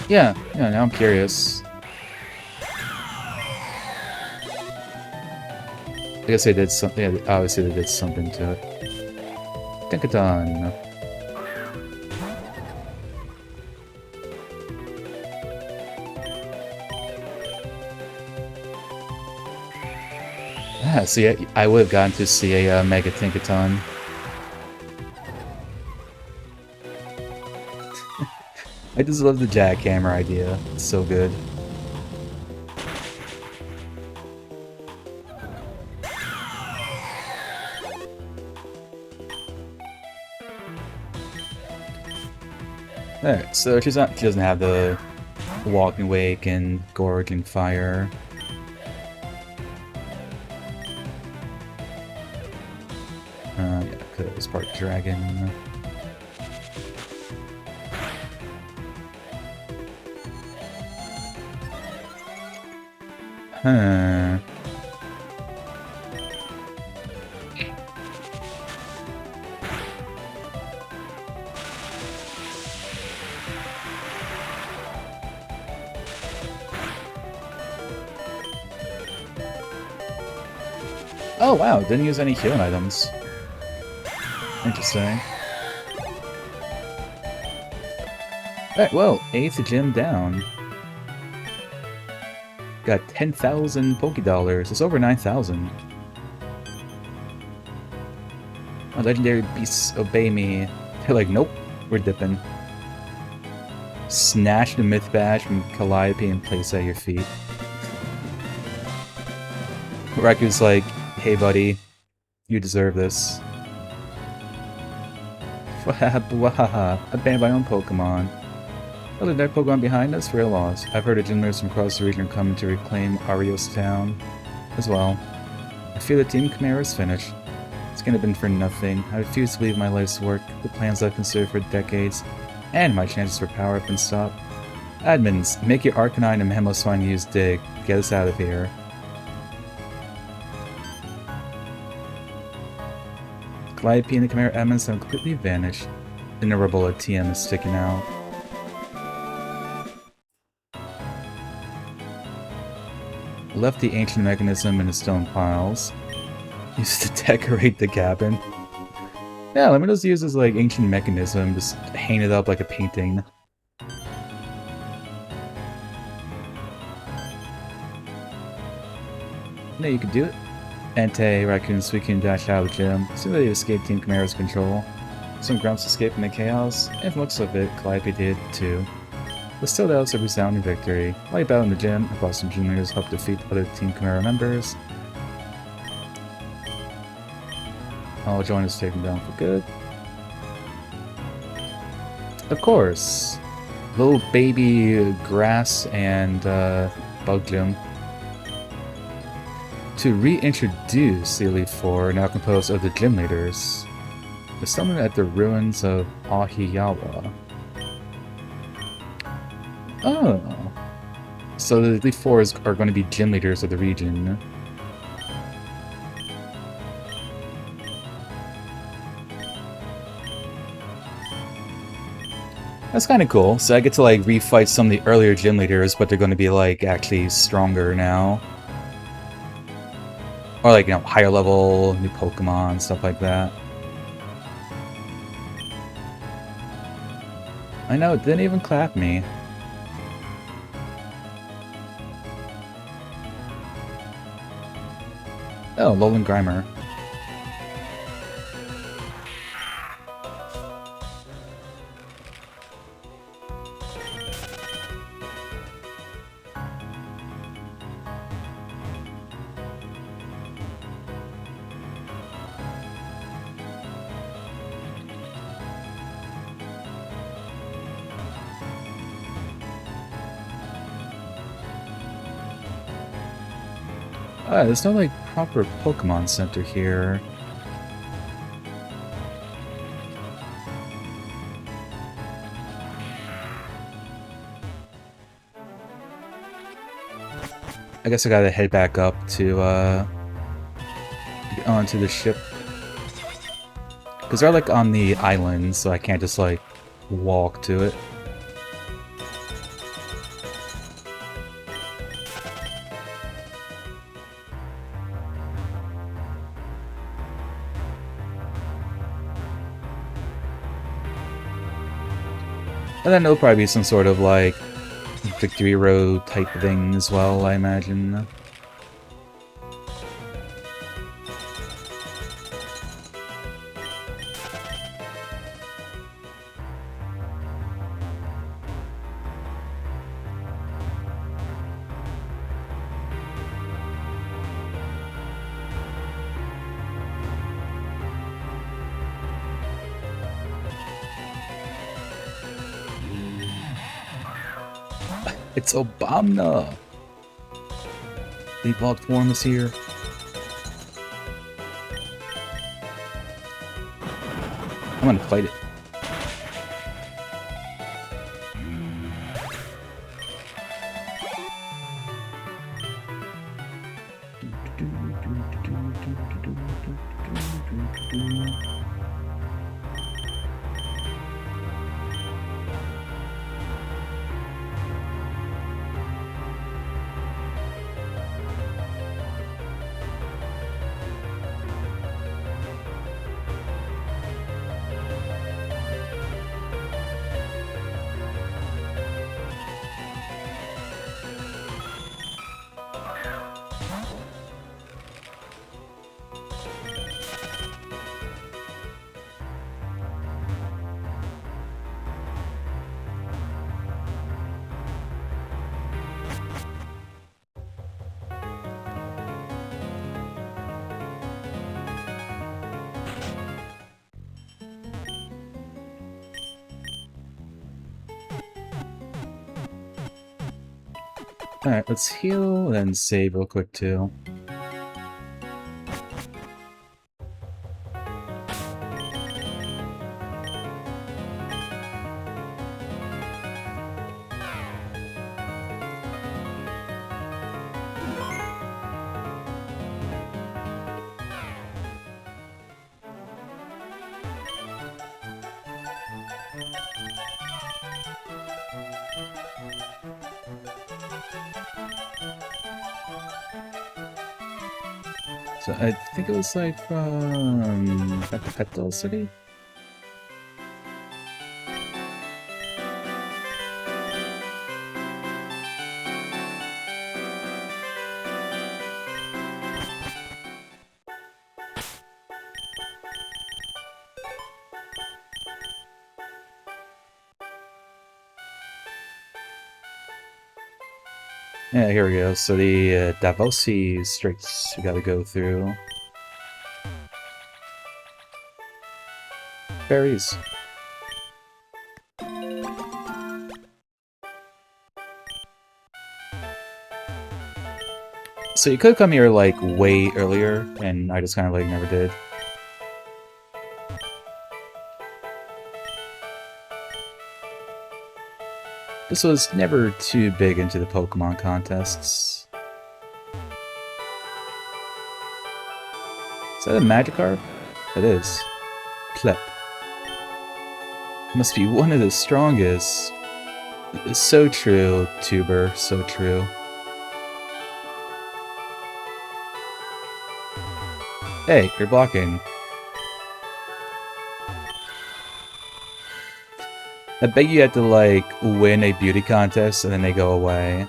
Yeah, now I'm curious. I guess they did something, yeah, obviously they did something to it. Dinkaton. Ah, see, I would have gotten to see a Mega Tinkaton. I just love the jackhammer idea. It's so good. Alright, so she doesn't have the Walking Wake and Gorge and Fire. Yeah, because it was part Dragon. Huh. Oh wow, didn't use any healing items. Interesting. Alright, well, 8th gym down. Got 10,000 Pokédollars. It's over 9,000. My legendary beasts obey me. They're like, nope, we're dipping. Snatch the Myth Badge from Calliope and place it at your feet. Raiku's like, hey buddy, you deserve this. I banned my own Pokemon. Oh, the dead Pokemon behind us? We're lost. I've heard of gym leaders from across the region are coming to reclaim Arios Town as well. I feel the Team Chimera is finished. It's gonna have been for nothing. I refuse to believe my life's work, the plans I've considered for decades, and my chances for power have been stopped. Admins, make your Arcanine and Hemoswine use Dig. Get us out of here. Calliope and the Chimera admins have completely vanished. Innumerable TM is sticking out. Left the ancient mechanism in the stone piles. Used to decorate the cabin. Yeah, let me just use this like ancient mechanism, just hang it up like a painting. Yeah, you could do it. Entei, Raccoon, Suicune dash out of the gym. Soon they escaped Team Chimera's control. Some grumps escaped in the chaos, and from looks of it, Calliope did too. But still, that was a resounding victory. While you battled in the gym, I some gym leaders helped defeat other Team Chimera members. I'll join us taken down for good. Of course! Little baby grass and bug gym. To reintroduce the Elite Four, now composed of the gym leaders. The summon at the ruins of Ahiyawa. Oh. So the Elite Four are going to be gym leaders of the region. That's kind of cool. So I get to like refight some of the earlier gym leaders, but they're going to be like actually stronger now. Or like, you know, higher level, new Pokemon, stuff like that. I know, it didn't even clap me. Oh, Alolan Grimer. There's no, like, proper Pokemon Center here. I guess I gotta head back up to, get onto the ship. Because they're, like, on the island, so I can't just, like, walk to it. And then there'll probably be some sort of, like, Victory Road type thing as well, I imagine. It's Obama! The evolved form is here. I'm gonna fight it. Alright, let's heal and then save real quick too. So I think it was like from Petal City? Yeah, here we go. So the Davosi Straits we gotta go through. Berries. So you could come here like way earlier, and I just kind of like never did. This was never too big into the Pokemon contests. Is that a Magikarp? That is. Plep. Must be one of the strongest. So true, Tuber, so true. Hey, you're blocking. I bet you have to, like, win a beauty contest and then they go away.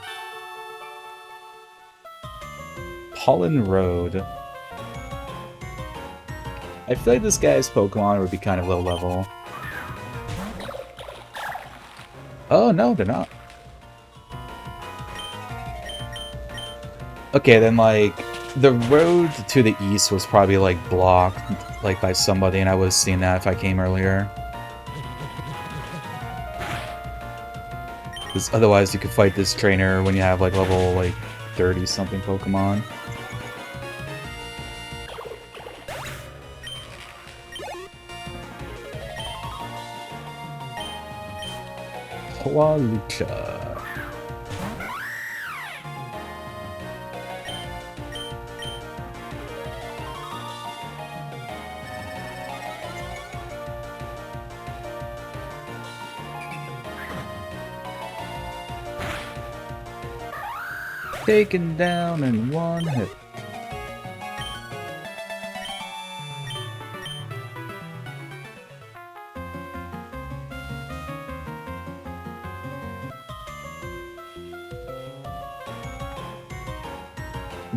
Pollen Road. I feel like this guy's Pokemon would be kind of low level. Oh, no, they're not. Okay, then, like, the road to the east was probably, like, blocked, like, by somebody, and I would have seen that if I came earlier. Because otherwise you could fight this trainer when you have, like, level, like, 30-something Pokemon. Hualucha. Taken down in one hit.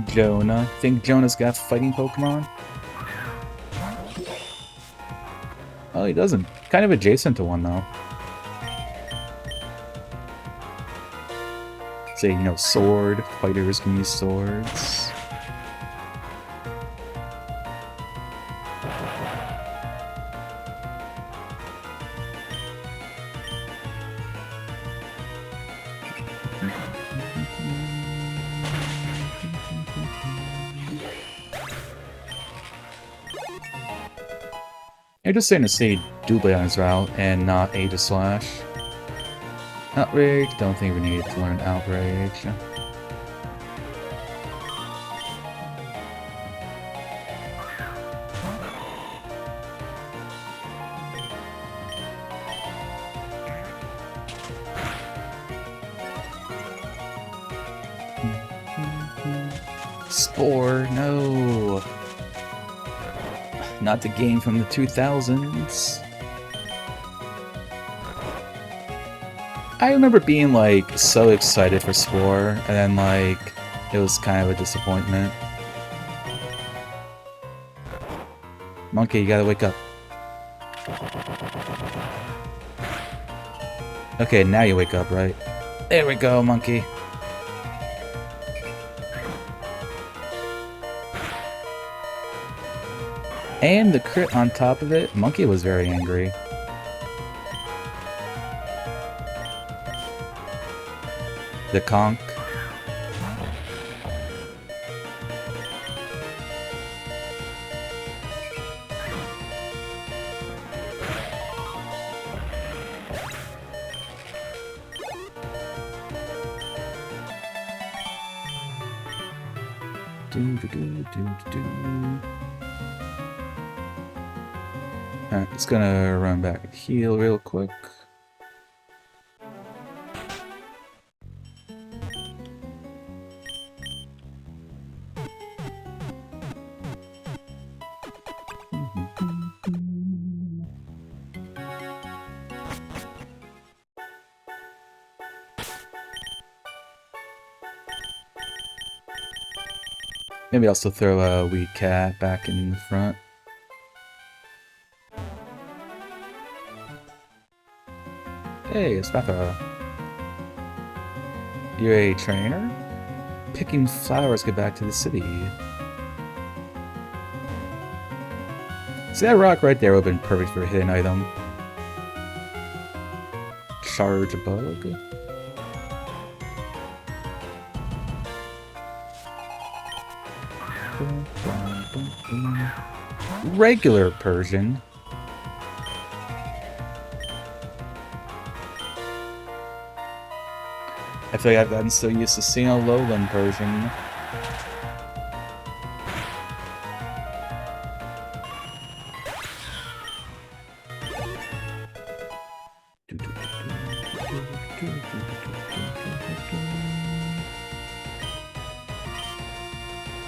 Jonah. Think Jonah's got fighting Pokemon? Oh, he doesn't. Kind of adjacent to one, though. Say, you know, sword. Fighters can use swords. You're just saying to say Double on his route and not Aegislash. Outrage, don't think we need to learn Outrage. Spore, no! Not the game from the 2000s. I remember being, like, so excited for Spore, and then, like, it was kind of a disappointment. Monkey, you gotta wake up. Okay, now you wake up, right? There we go, Monkey. And the crit on top of it, Monkey was very angry. The conk. Alright, just gonna run back and heal real quick. Maybe I'll still throw a wee cat back in the front. Hey, Spatha. You're a trainer? Picking flowers, get back to the city. See, that rock right there would have been perfect for a hidden item. Charge bug. Regular Persian. I feel like I've gotten so used to seeing a lowland Persian.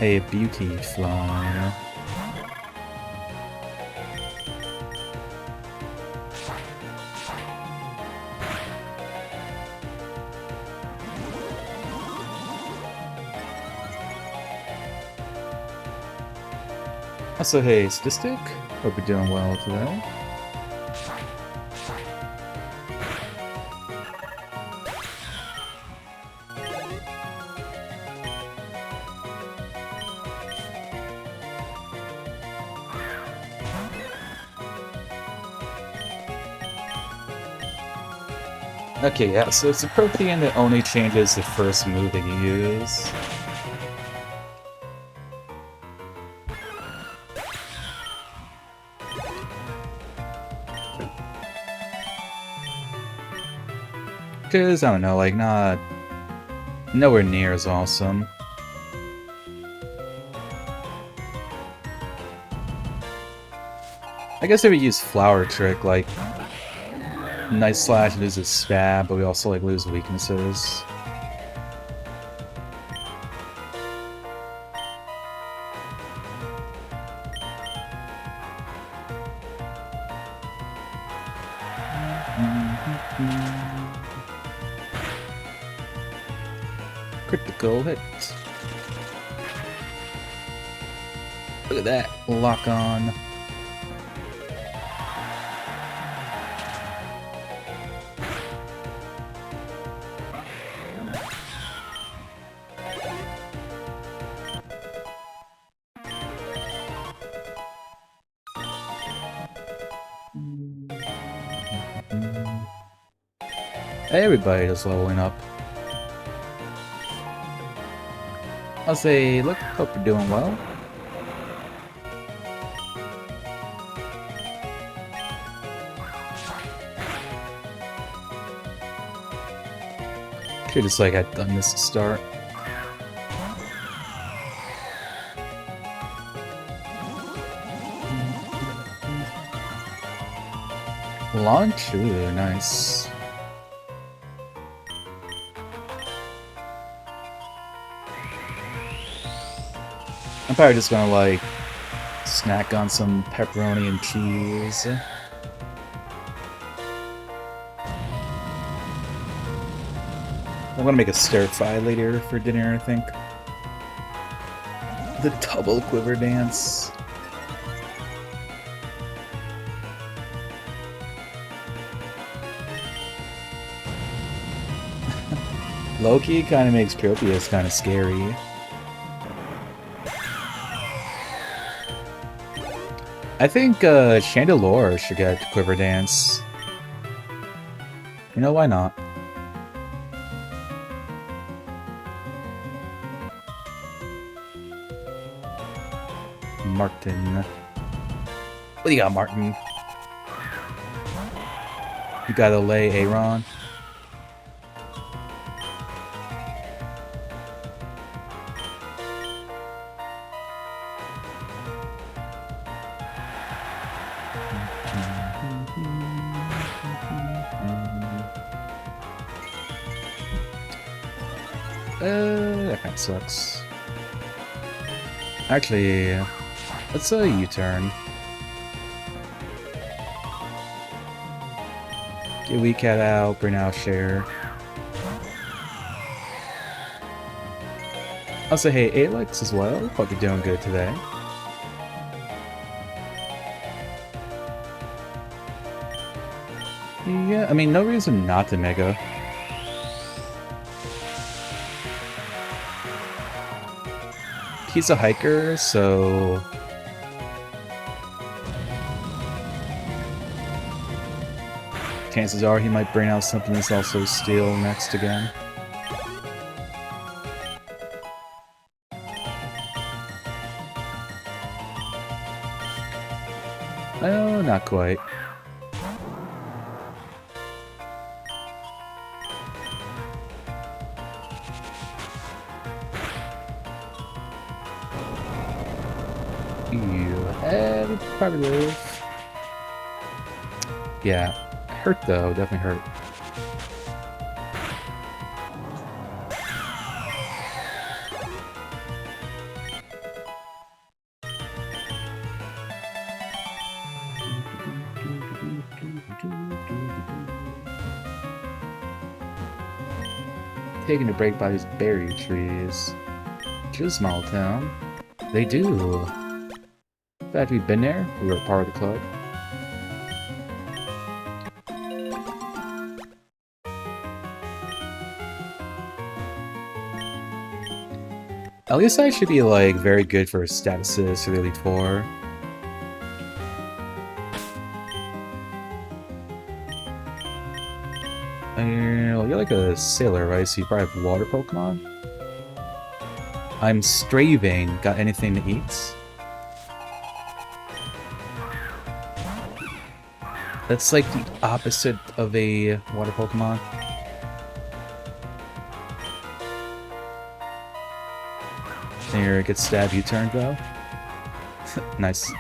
A beauty fly. Also, hey, Statistic. Hope you're doing well today. Okay, yeah, so it's a Prothean that only changes the first move that you use. Because, I don't know, like, nowhere near as awesome. I guess if we use Flower Trick, like, Night Slash loses stab, but we also, like, lose weaknesses. Critical hit. Look at that. Lock on. Everybody is leveling up. I'll say, look, hope you're doing well. Should just like I'd done this to start. Launch? Ooh, nice. I'm probably just gonna, like, snack on some pepperoni and cheese. I'm gonna make a stir-fry later for dinner, I think. The double quiver dance. Loki kind of makes Tropius kind of scary. I think Chandelure should get Quiver Dance. You know, why not? Martin. What do you got, Martin? You gotta lay Aaron. That kinda sucks. Actually, let's U-turn. Get Wee Cat out, bring out Share. I'll say hey Alex as well. Hope you're doing good today. Yeah, I mean, no reason not to Mega. He's a hiker, so... chances are he might bring out something that's also Steel next again. Oh, not quite. You have probably live. Yeah, hurt though, definitely hurt. Taking a break by these berry trees. To a small town. They do. In fact, we've been there. We were part of the club. At least I should be, like, very good for statuses for the Elite Four. Well, you're like a sailor, right? So you probably have water Pokemon? I'm Straving. Got anything to eat? That's like the opposite of a water Pokemon. There, get stabbed, U-turn though. Nice.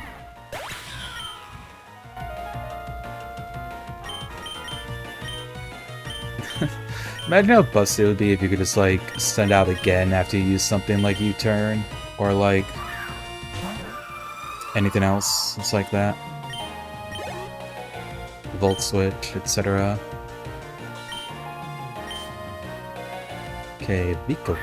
Imagine how busted it would be if you could just, like, send out again after you use something like U-turn, or, like, anything else that's like that. Volt Switch, etc. Okay, Vico.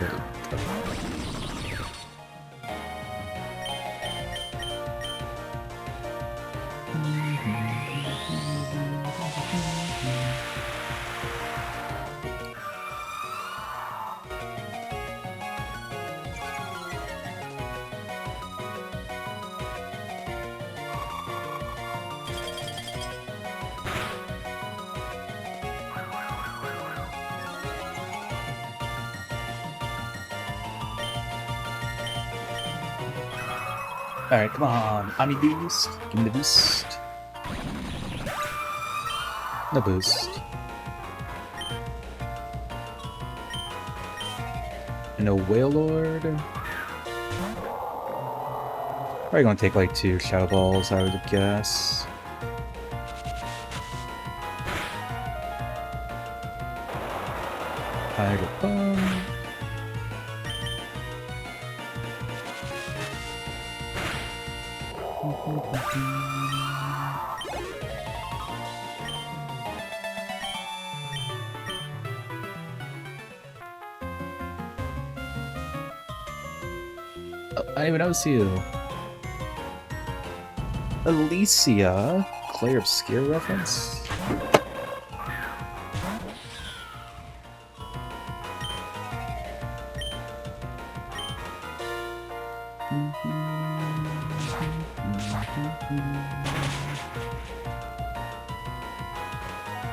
Alright, come on. Ami boost. Give me the boost. No boost. And a Wailord. Probably gonna take like 2 Shadow Balls, I would guess. Tiger Bomb. Oh, I didn't even notice you. Alicia? Claire Obscure reference?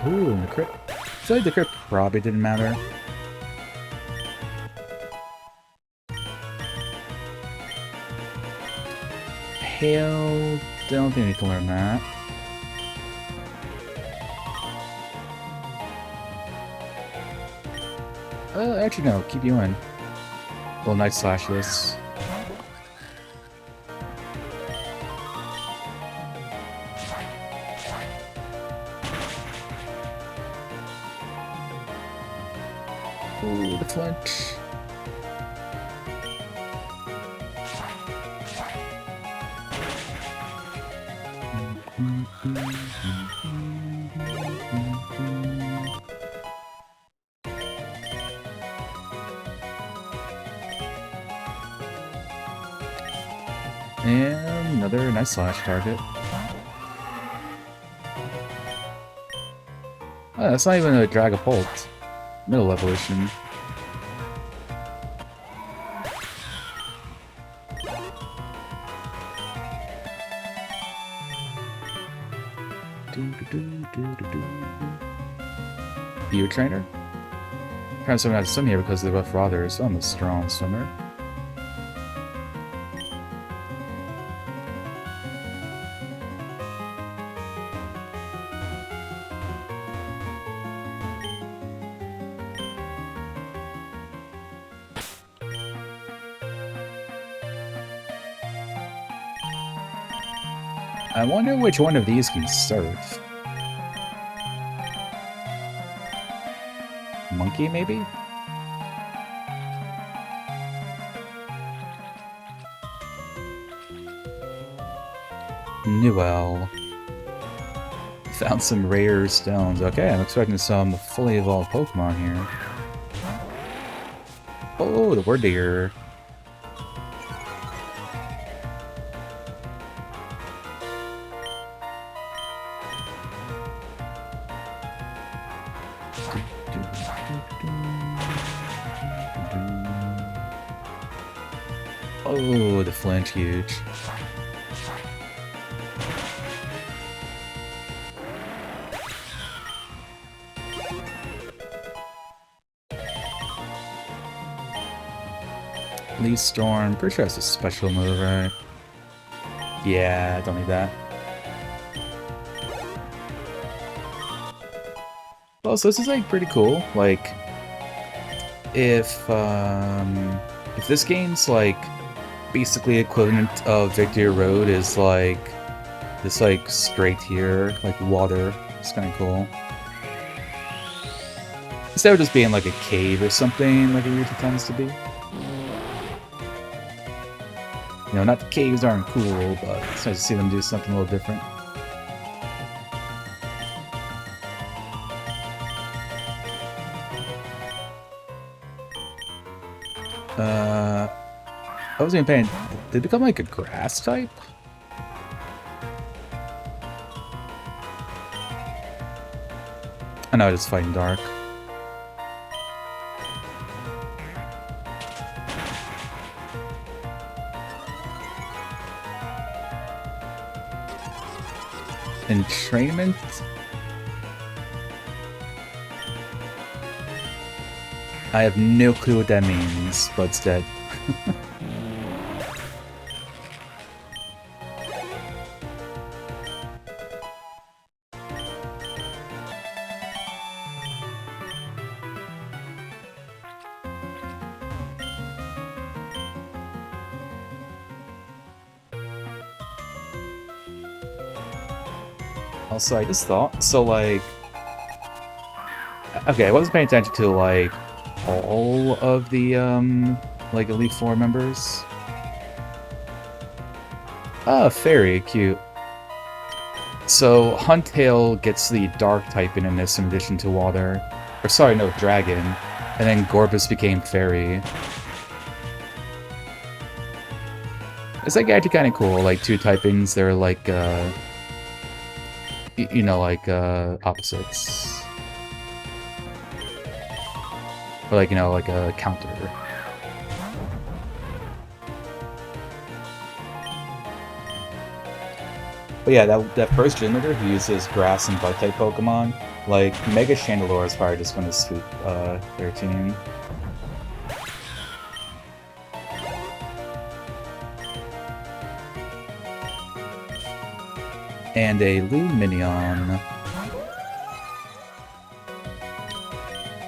Ooh, and the crit. I feel like the crit probably didn't matter. Hail. Don't think we can learn that. Actually no, keep you in. Little Night Slash this. Ooh, the flinch. And another nice slash target. Oh, that's not even a Dragapult. Middle evolution. You a trainer? Trying to swim out to swim here because the rough water is I'm a strong swimmer. I wonder which one of these can surf. Monkey, maybe? Newell. Found some rare stones. Okay, I'm expecting some fully evolved Pokemon here. Oh, the word deer. Oh, the flinch, huge. Leaf Storm, pretty sure that's a special move, right? Yeah, don't need that. Well, so this is like pretty cool. Like, if this game's like basically equivalent of Victory Road is like this like straight here, like water. It's kind of cool. Instead of just being like a cave or something, like it usually tends to be. You know, not the caves aren't cool, but it's nice to see them do something a little different. I wasn't even paying. Did it become like a grass type? I know it's fighting dark. Entrainment? I have no clue what that means, but it's dead. Also, I just thought, so like, okay, I wasn't paying attention to like all of the like Elite Four members. Ah, fairy, cute. So Huntail gets the dark typing in this in addition to water, or sorry, no, dragon, and then Gorbis became fairy. It's like actually kind of cool, like two typings. They're like you know, like opposites, or like, you know, like a counter. But yeah, that first gym leader who uses grass and bug type Pokemon, like Mega Chandelure is probably just going to suit their team. And a Luminion.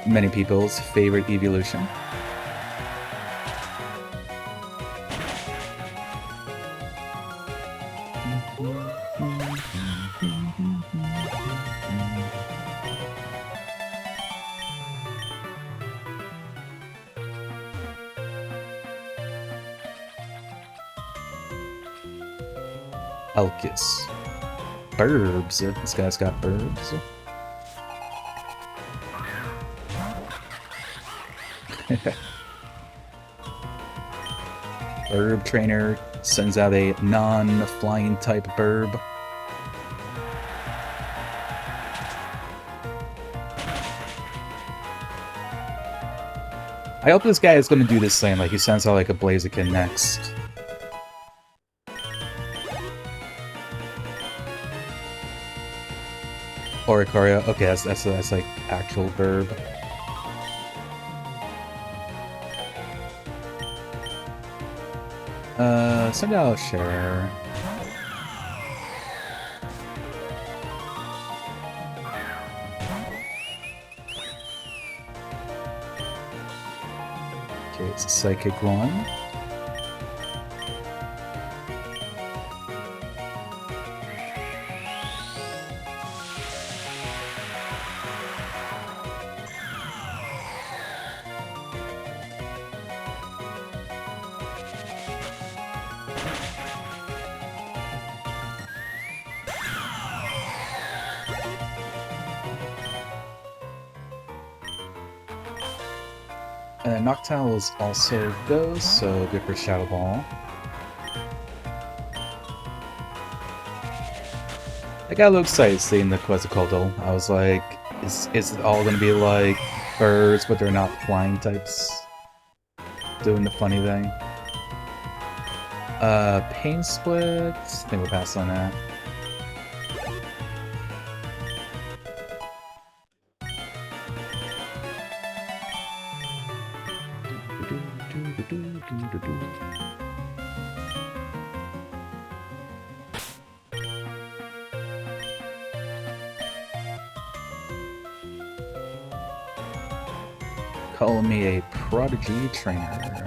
Many people's favorite evolution. Elkis. burbs. This guy's got burbs. Burb trainer sends out a non-flying type burb. I hope this guy is going to do this thing, like he sends out like a Blaziken next. Oricorio. Okay, that's like actual verb. Send out share. Okay, it's a psychic one. Noctowl is also goes, so good for Shadow Ball. I got a little excited seeing the Quetzalcoatl. I was like, is it all gonna be like birds, but they're not flying types? Doing the funny thing. Pain Split. I think we'll pass on that. Call me a prodigy trainer.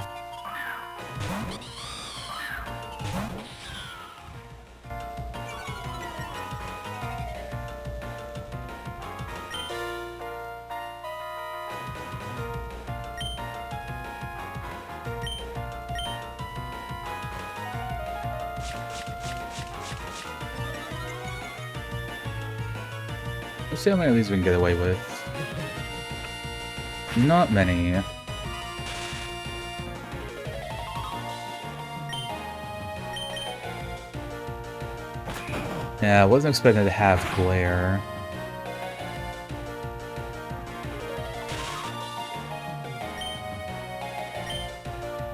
Let's see how many of these we can get away with. Not many. Yeah, I wasn't expecting to have glare.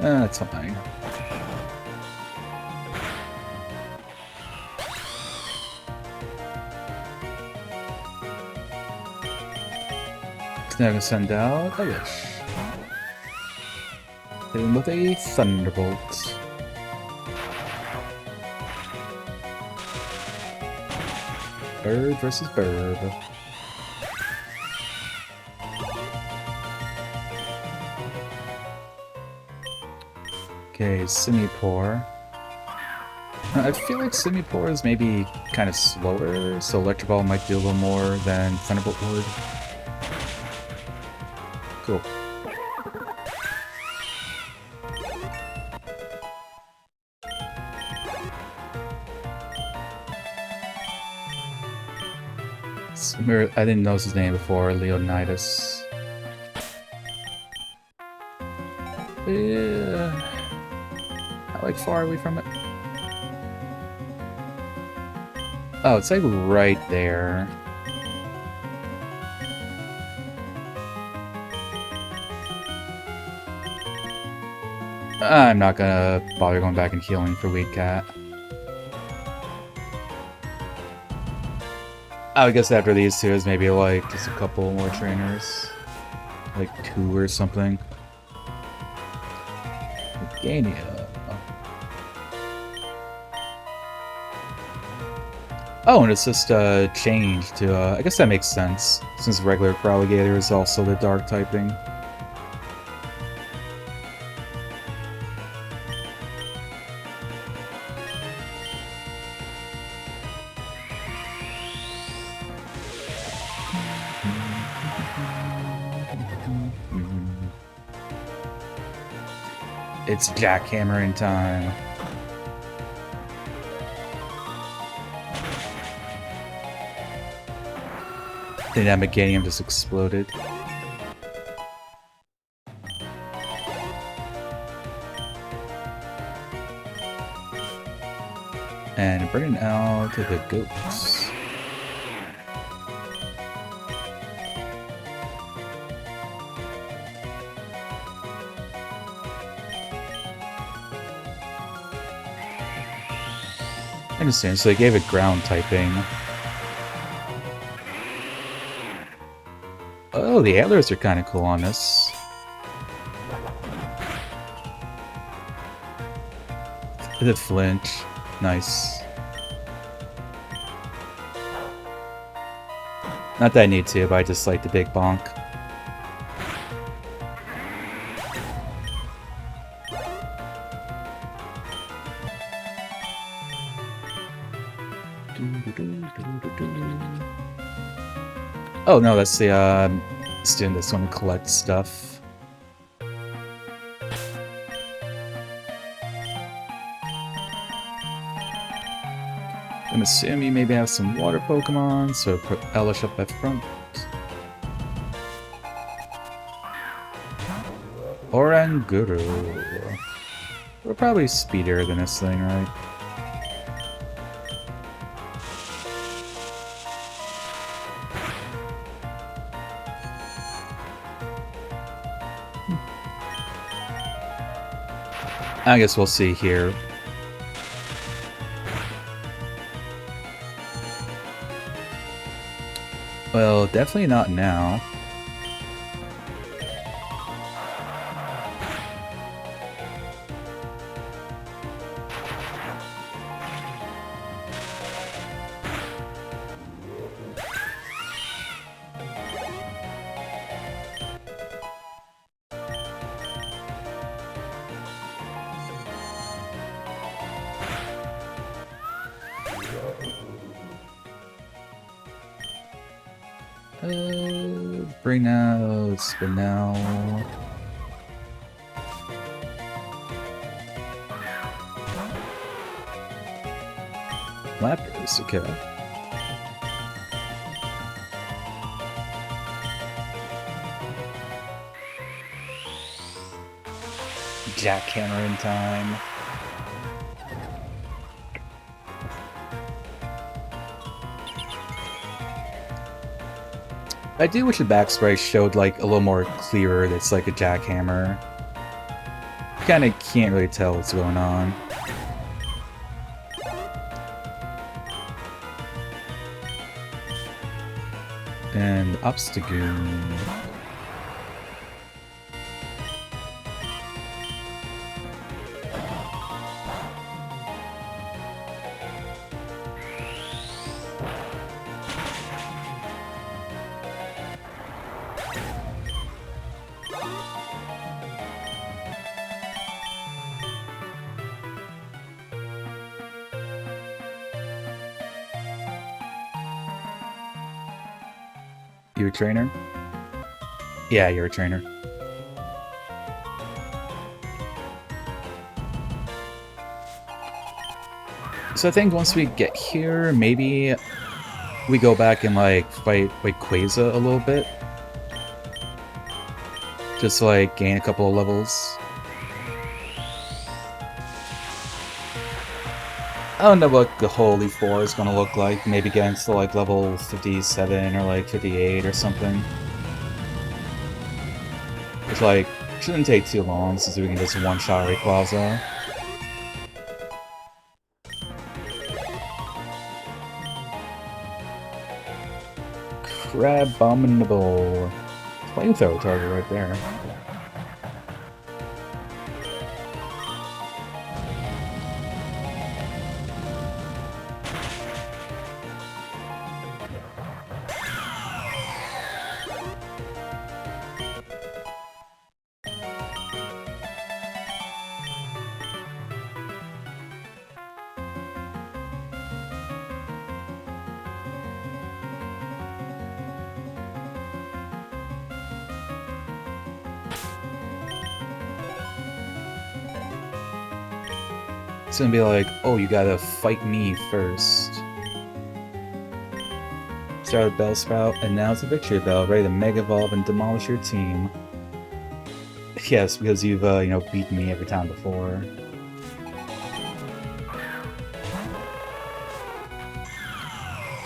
That's fine. Now gonna send out a wish. Hit him with a thunderbolt. Bird versus bird. Okay, Simipour. I feel like Simipour is maybe kind of slower, so Electric Ball might do a little more than Thunderbolt would. Cool. I didn't notice his name before, Leonidas. Yeah. How like far are we from it? Oh, it's like right there. I'm not gonna bother going back and healing for Weak Cat. I guess after these two is maybe like just a couple more trainers. Like 2 or something. Gania. Oh, and it's just changed to, I guess that makes sense, since regular Feraligatr is also the dark typing. It's jackhammering time. And that Meganium just exploded. And bringing out the goats. I understand, so they gave it ground typing. Oh, the antlers are kind of cool on this. The flinch. Nice. Not that I need to, but I just like the big bonk. Oh no, that's the student that's going to collect stuff. I'm assuming you maybe have some water Pokemon, so put Elish up at front. Oranguru. We're probably speedier than this thing, right? I guess we'll see here. Well, definitely not now. Bring out Spinel. Lapras, okay. Jackhammer in time. I do wish the backspray showed like a little more clearer that's like a jackhammer. Kinda can't really tell what's going on. And Obstagoon. You a trainer? Yeah, you're a trainer. So I think once we get here, maybe we go back and like fight Quasar a little bit. Just to, like gain a couple of levels. I don't know what the Holy 4 is gonna look like. Maybe get into like level 57 or like 58 or something. Which like shouldn't take too long since we can just one-shot Rayquaza. Crabominable. Flamethrower target right there. It's gonna be like, oh, you gotta fight me first. Start with Bellsprout, and now it's the Victory Bell, ready to Mega Evolve and demolish your team. Yes, because you've, beaten me every time before.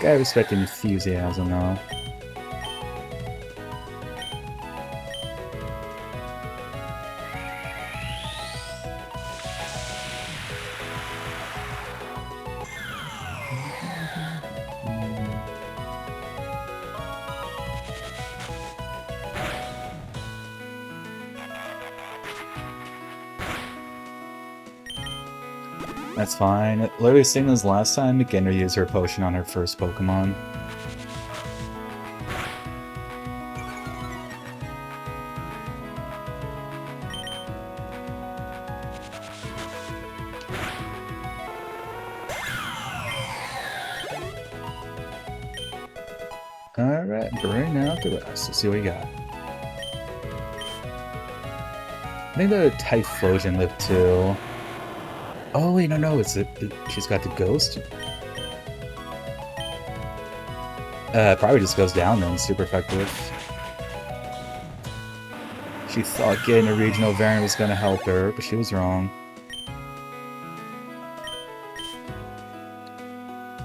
Gotta respect the enthusiasm, though. That's fine. Literally same as last time, McGinner used her potion on her first Pokemon. Alright, bring out the rest. Let's see what we got. I think the Typhlosion lived too. Oh wait, no, she's got the ghost. Probably just goes down then, super effective. She thought getting a regional variant was gonna help her, but she was wrong.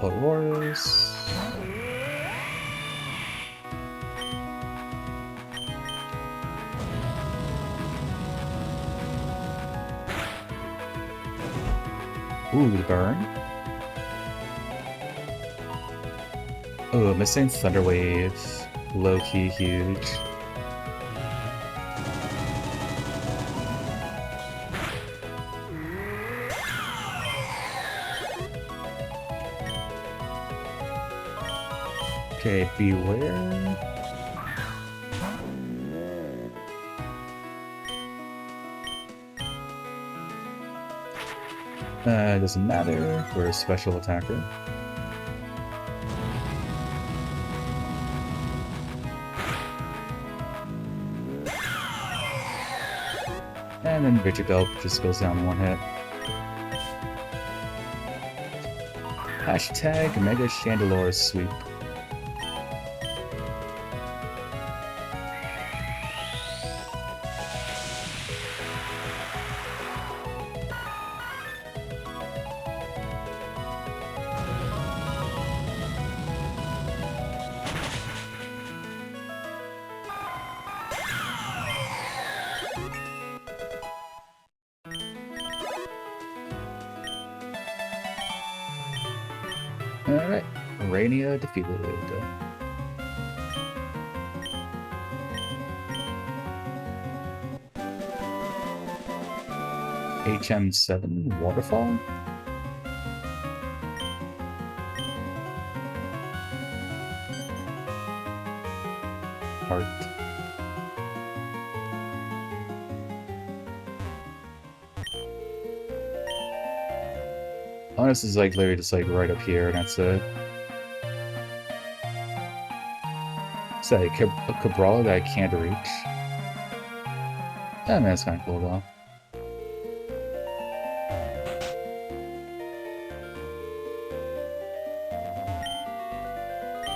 Auroras. Ooh, the burn. Oh, missing Thunder Wave. Low-key huge. Okay, beware. Doesn't matter. We're a special attacker. And then Victory Bell just goes down in one hit. Hashtag Mega Chandelure Sweep. Alright, Rainia defeated. HM7 Waterfall? Heart. Oh, this is like literally just like right up here, and that's it. It's like a Cabral that I can't reach. Yeah, man, that's kind of cool though.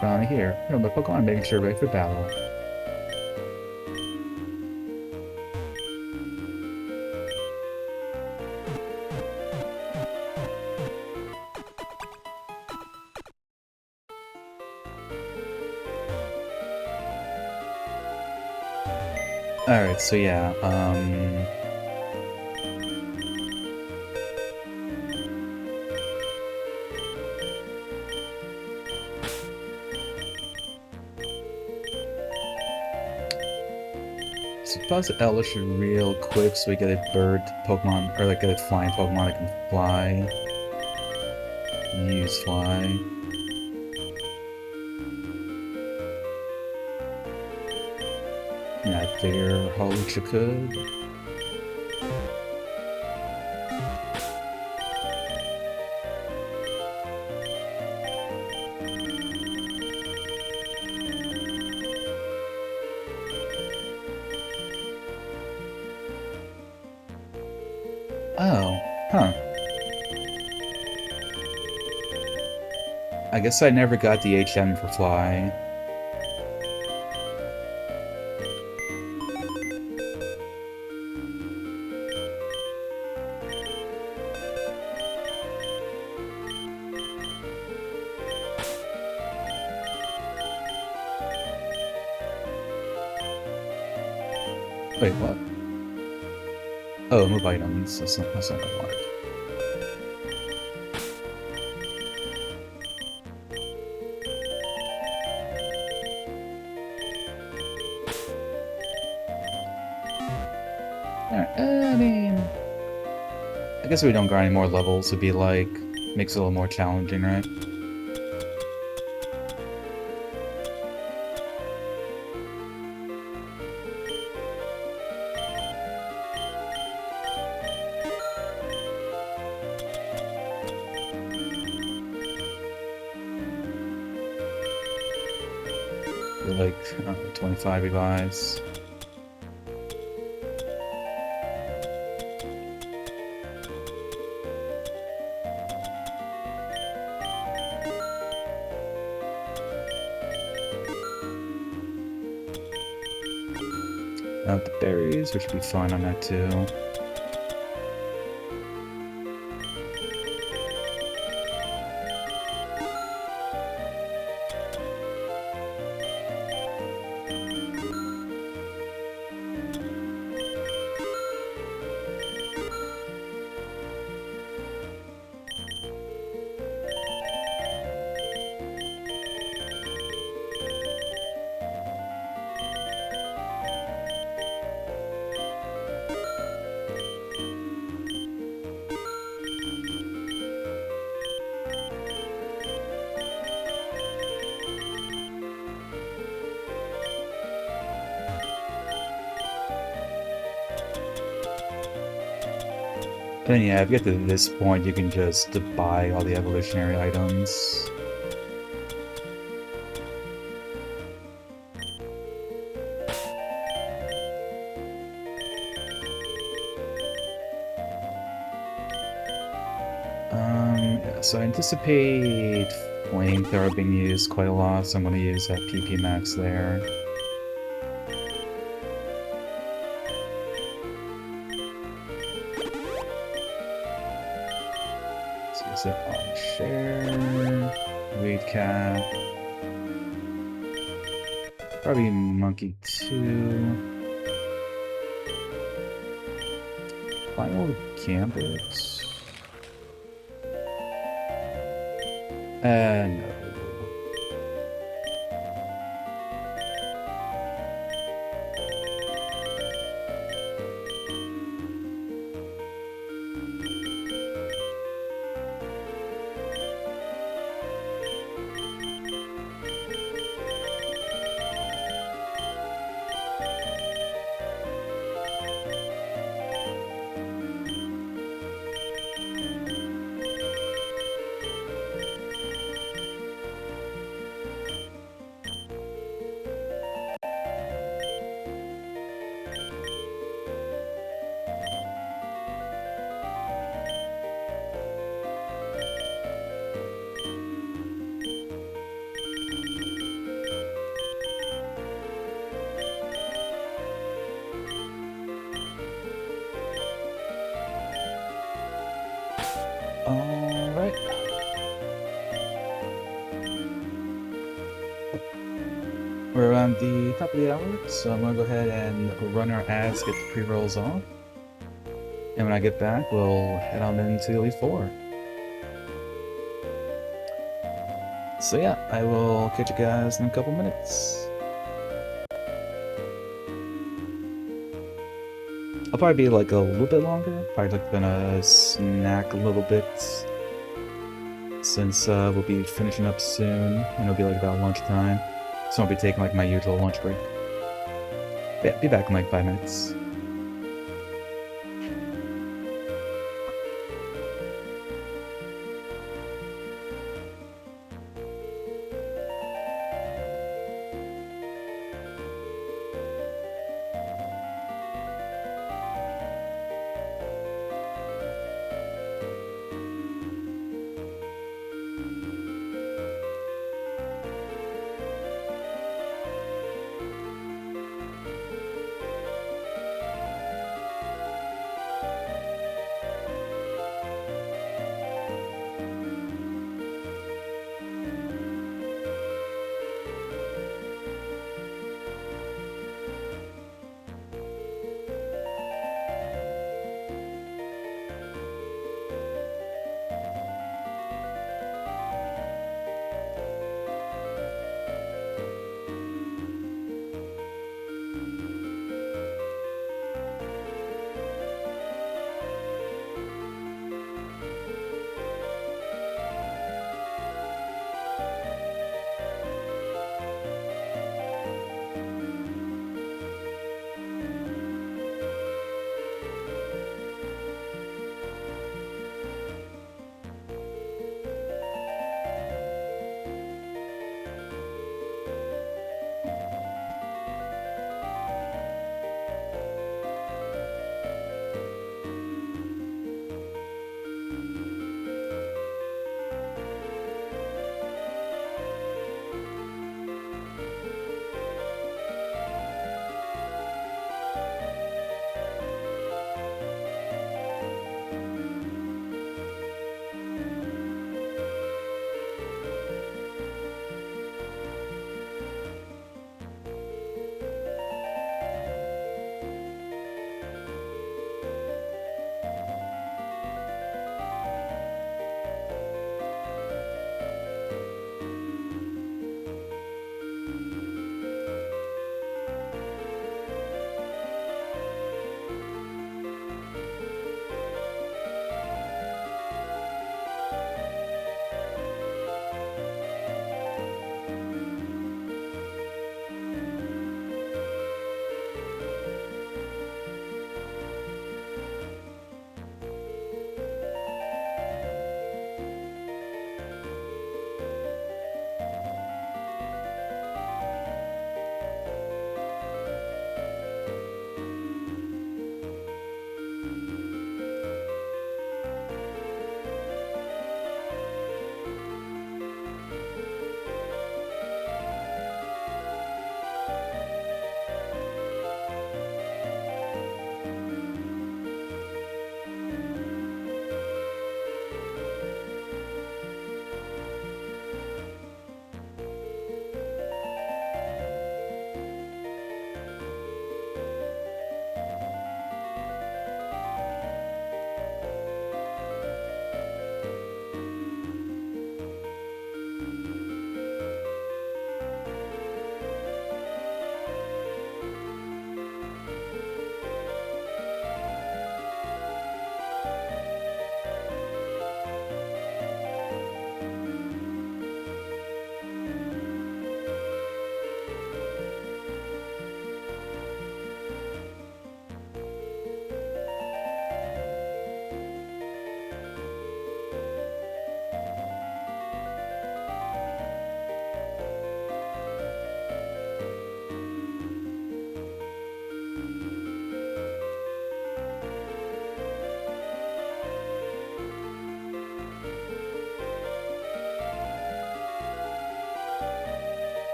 Down here. No, my Pokemon making sure ready for battle. Alright, so yeah, so pause Elish real quick so we get a bird Pokemon, or like a flying Pokemon that can fly. Use fly. Yeah, I figure Hawlucha could. Oh, huh. I guess I never got the HM for Fly. Wait, what? Oh, move items. That's not what I wanted. Alright, I mean... I guess if we don't grind any more levels, it'd be like... Makes it a little more challenging, right? Like, 25 revives. The berries, which would be fine on that too. And yeah, if you get to this point, you can just buy all the evolutionary items. Yeah, so I anticipate flamethrower being used quite a lot, so I'm going to use that PP max there. Use it on share, weight cap, probably monkey 2, final gambit. No. Alright. We're around the top of the hour, so I'm gonna go ahead and run our ads, get the pre-rolls off. And when I get back, we'll head on into Elite 4. So yeah, I will catch you guys in a couple minutes. I'll probably be like a little bit longer. Probably like gonna snack a little bit since we'll be finishing up soon and it'll be like about lunchtime. So I'll be taking like my usual lunch break. But yeah, be back in like 5 minutes.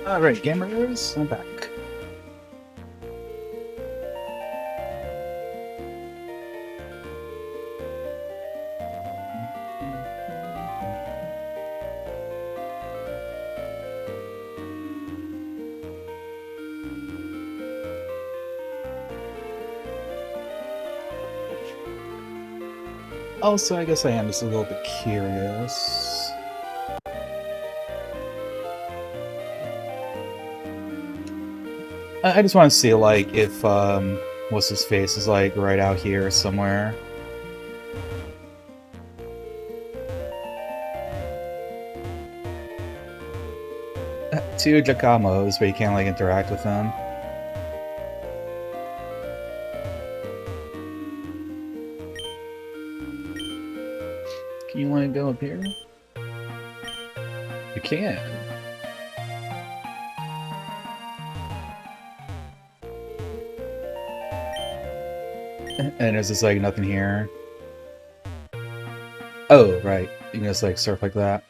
Alright, gamers, I'm back. Also, I guess I am just a little bit curious. I just want to see, like, if, what's his face is, like, right out here somewhere. Two Jacamos, but you can't, like, interact with them. Can you, like, go up here? You can. And there's just, like, nothing here. Oh, right. You can just, like, surf like that.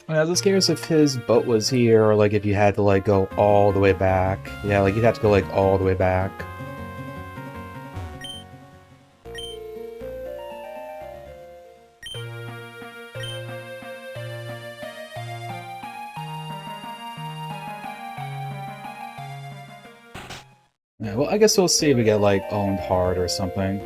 I was just curious if his boat was here, or like if you had to like go all the way back. Yeah, like you'd have to go like all the way back. Yeah, well, I guess we'll see if we get like owned hard or something.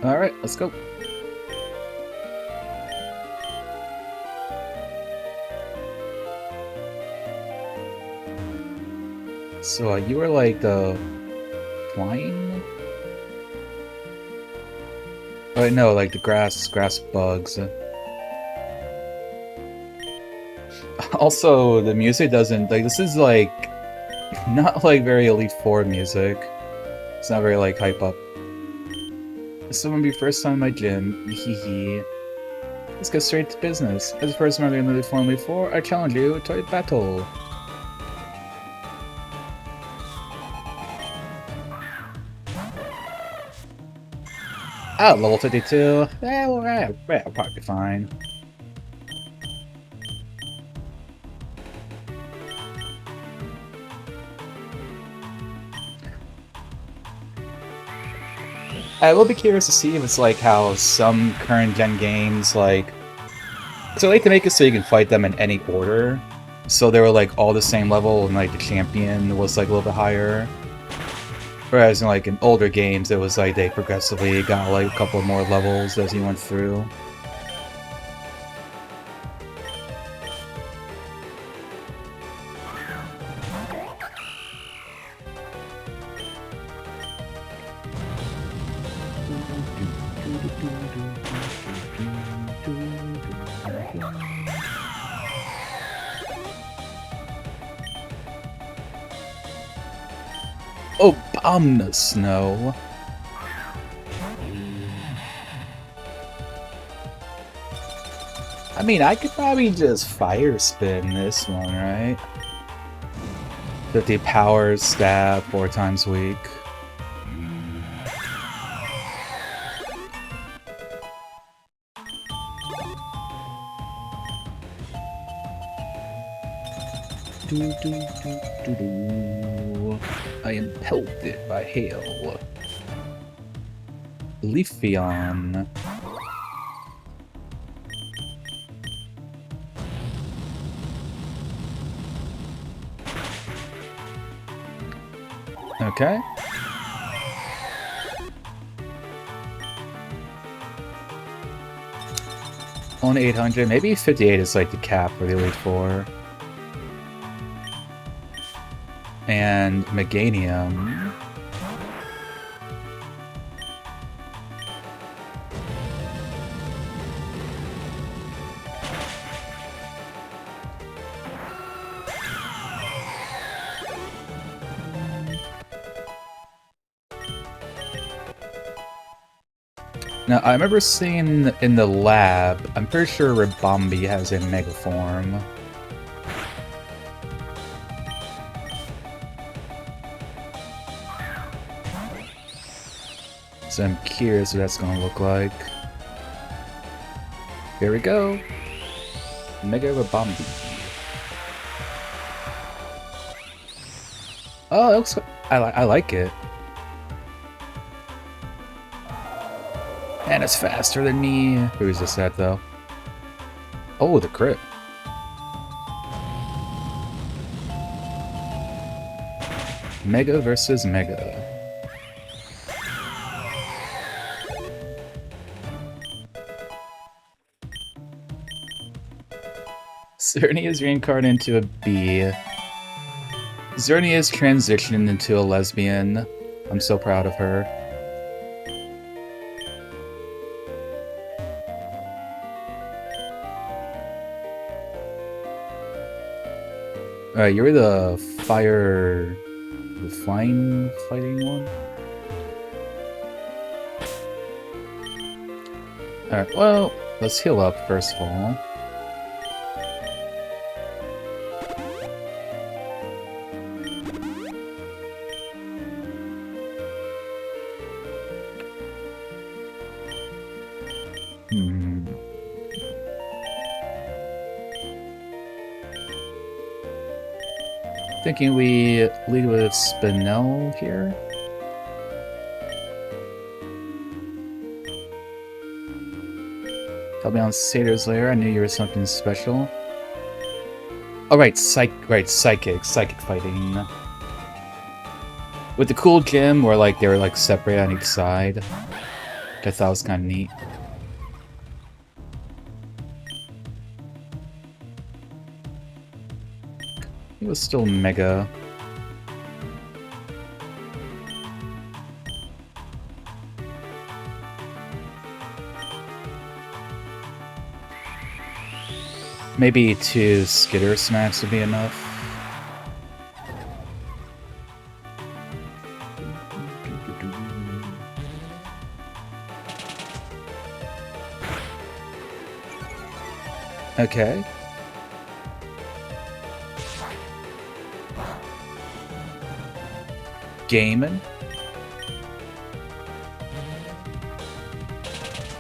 Alright, let's go. So, you were like the flying? Oh, no, like the grass bugs. Also, the music doesn't, like, this is like, not like very Elite Four music. It's not very like hype up. This is gonna be first time in my gym. Hehe. Let's get straight to business. As the first member in the Form Elite 4, I challenge you to a battle. Oh, level 52. Eh, well, I'll probably be fine. I will be curious to see if it's like how some current gen games like. So they can make it so you can fight them in any order. So they were like all the same level, and like the champion was like a little bit higher. Whereas in like in older games, it was like they progressively got like a couple more levels as you went through. Oh, bomb the snow. I mean, I could probably just fire spin this one, right? 50 power stab 4 times weak. I am pelted by hail. Leafeon. Okay. On 800, maybe 58 is like the cap for the Elite Four. And Meganium. Now, I remember seeing in the lab, I'm pretty sure Ribombi has a mega form. So I'm curious what that's gonna look like. Here we go. Mega Ribombi. Oh, it looks. I like it. And it's faster than me. Who is this at though? Oh, the crit. Mega versus Mega. Cerny is reincarnated into a bee. Cerny is transitioned into a lesbian. I'm so proud of her. Alright, you're the fire... the flying fighting one? Alright, well, let's heal up first of all. Thinking we lead with Spinel here. Tell me on Sator's Lair, I knew you were something special. Oh right, psychic fighting. With the cool gym where like they were like separate on each side. Which I thought was kinda neat. He was still mega. Maybe 2 Skitter smacks would be enough. Okay. Gaming.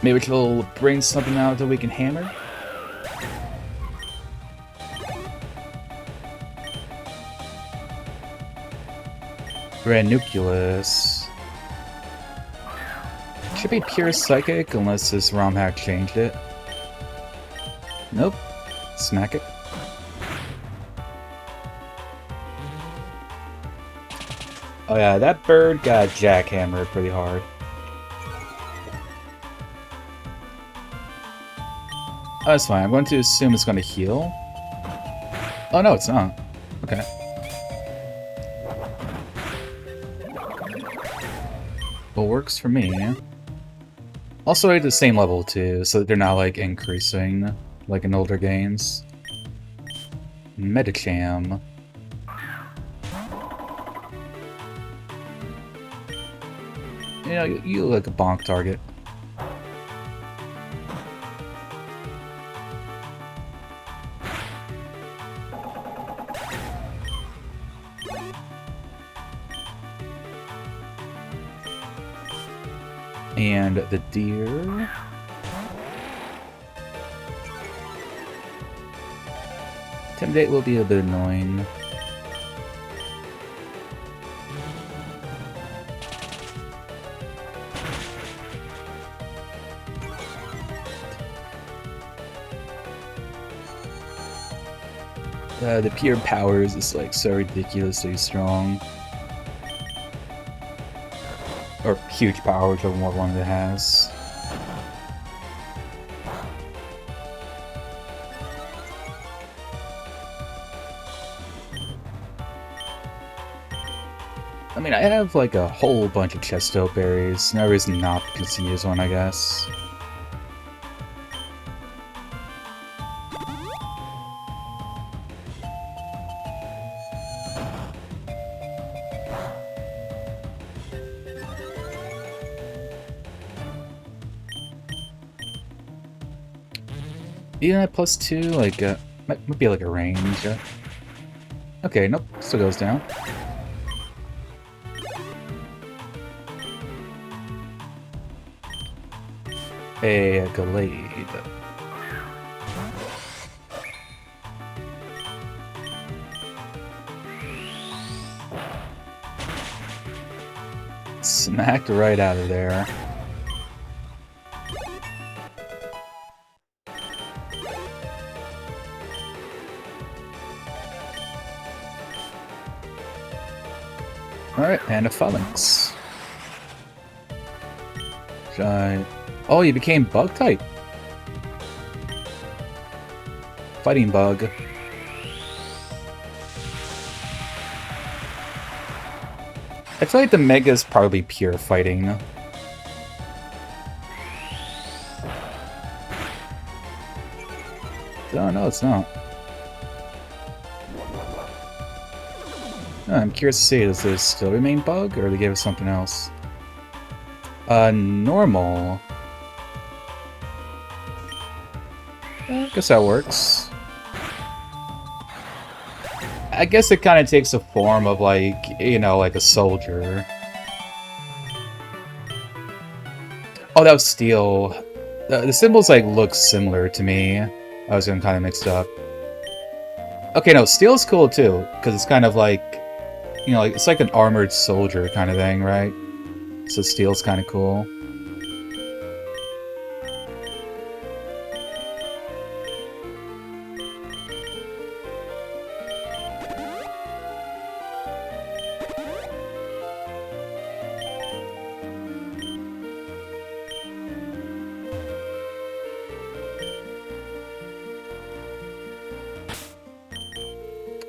Maybe she'll bring something out that we can hammer. Ranuculus. Should be pure psychic unless this romhack changed it. Nope. Smack it. Oh yeah, that bird got jackhammered pretty hard. Oh, that's fine. I'm going to assume it's going to heal. Oh no, it's not. Okay. Well, works for me. Also at the same level too, so that they're not like increasing like in older games. Metacham. You know, you look like a bonk target. And the deer. Intimidate will be a bit annoying. The pure powers is like so ridiculously strong. Or huge power, whichever one it has. I mean, I have like a whole bunch of chesto berries. No reason not to use one, I guess. Even at +2, like, might be like a range. Okay, nope, still goes down. A Glade. Smacked right out of there. Alright, and a phalanx. Giant. Oh, you became bug type. Fighting bug. I feel like the Mega is probably pure fighting. Oh, no, it's not. Oh, I'm curious to see, does this still remain bug, or they gave us something else? Normal. I guess that works. I guess it kind of takes the form of, like, you know, like a soldier. Oh, that was steel. The symbols, like, look similar to me. I was getting kind of mixed up. Okay, no, steel's cool, too, because it's kind of like, you know, like, it's like an armored soldier kind of thing, right? So steel's kind of cool.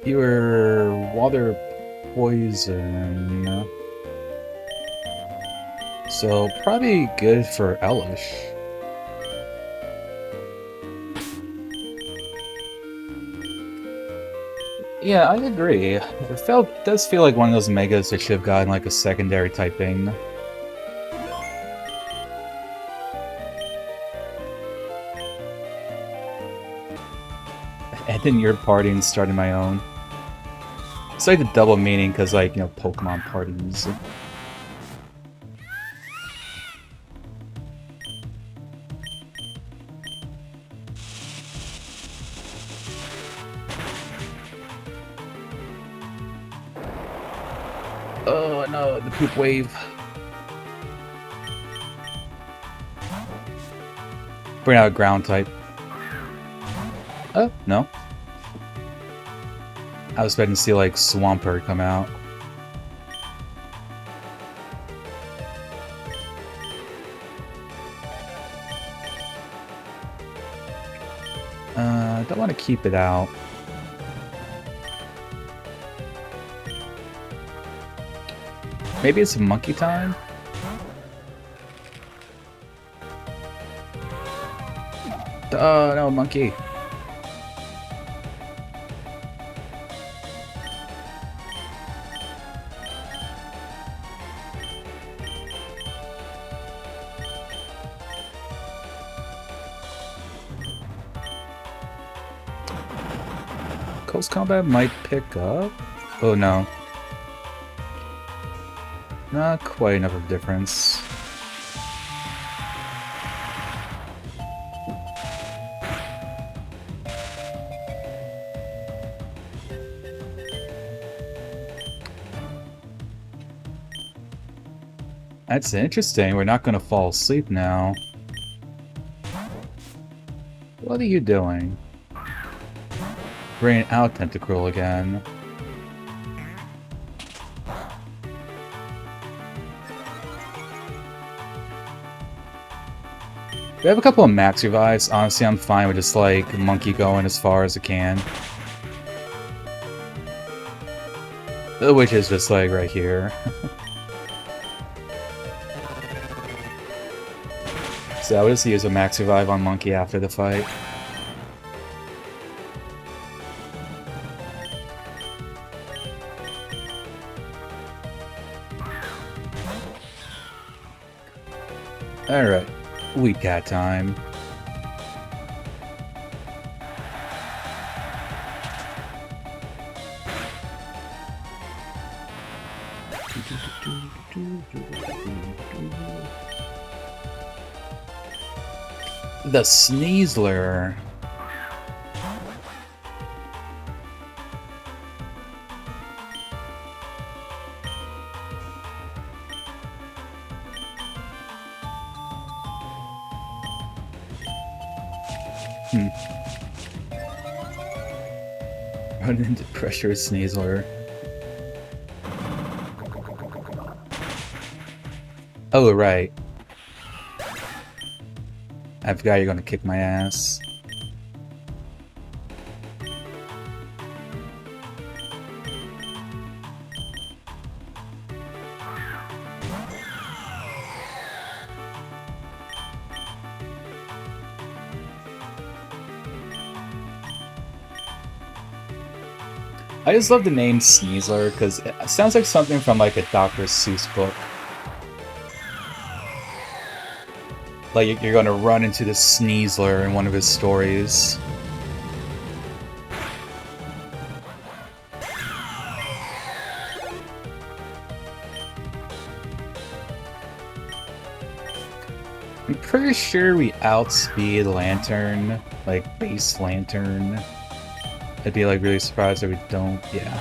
You were water poison. So probably good for Elish. Yeah, I agree. It does feel like one of those megas that should have gotten like a secondary type thing. And then you're partying, starting my own. It's like the double meaning, because, like, you know, Pokemon parties. Oh no, the poop wave. Bring out a ground type. Oh, no. I was expecting to see, like, Swampert come out. I don't want to keep it out. Maybe it's monkey time? Oh, no, monkey. Close combat might pick up. Oh no. Not quite enough of a difference. That's interesting. We're not going to fall asleep now. What are you doing? Bring out Tentacruel again. We have a couple of max revives. Honestly, I'm fine with just, like, Monkey going as far as it can. Which is just, like, right here. So I would just use a max revive on Monkey after the fight. Alright, we got time. The Sneasler. Run into pressure Sneasler. Oh, right. I forgot you're gonna kick my ass. I just love the name Sneasler because it sounds like something from like a Dr. Seuss book. Like you're gonna run into the Sneasler in one of his stories. I'm pretty sure we outspeed Lantern, like base Lantern. I'd be like really surprised if we don't. Yeah.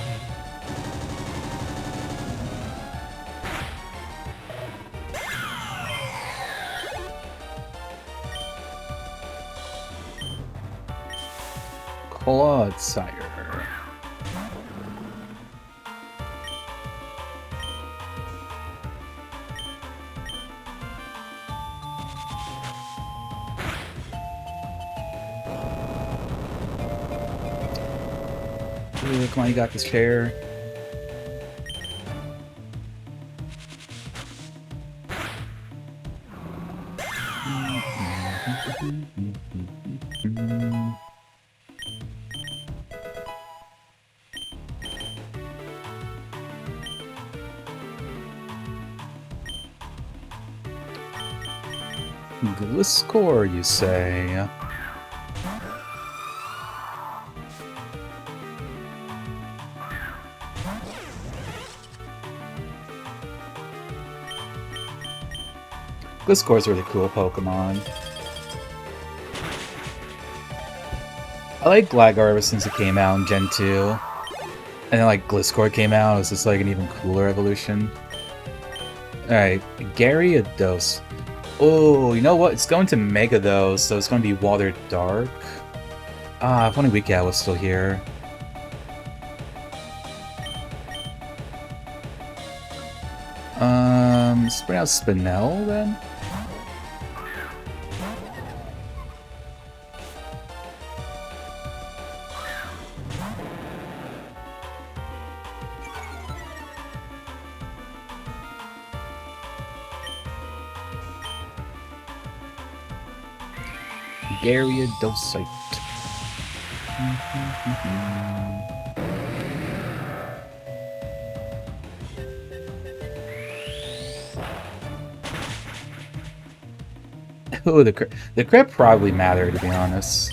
Clodsire. Ooh, come on, you got this chair. Gliscor, you say? Gliscor's a really cool Pokemon. I like Gligar ever since it came out in Gen 2. And then like Gliscor came out, it was just like an even cooler evolution. Alright, Gyarados. Oh, you know what? It's going to Mega though, so it's going to be Water Dark. Ah, if only Weekout was still here. Spring out Spinel then? Gyarados. Oh, the crit probably mattered, to be honest.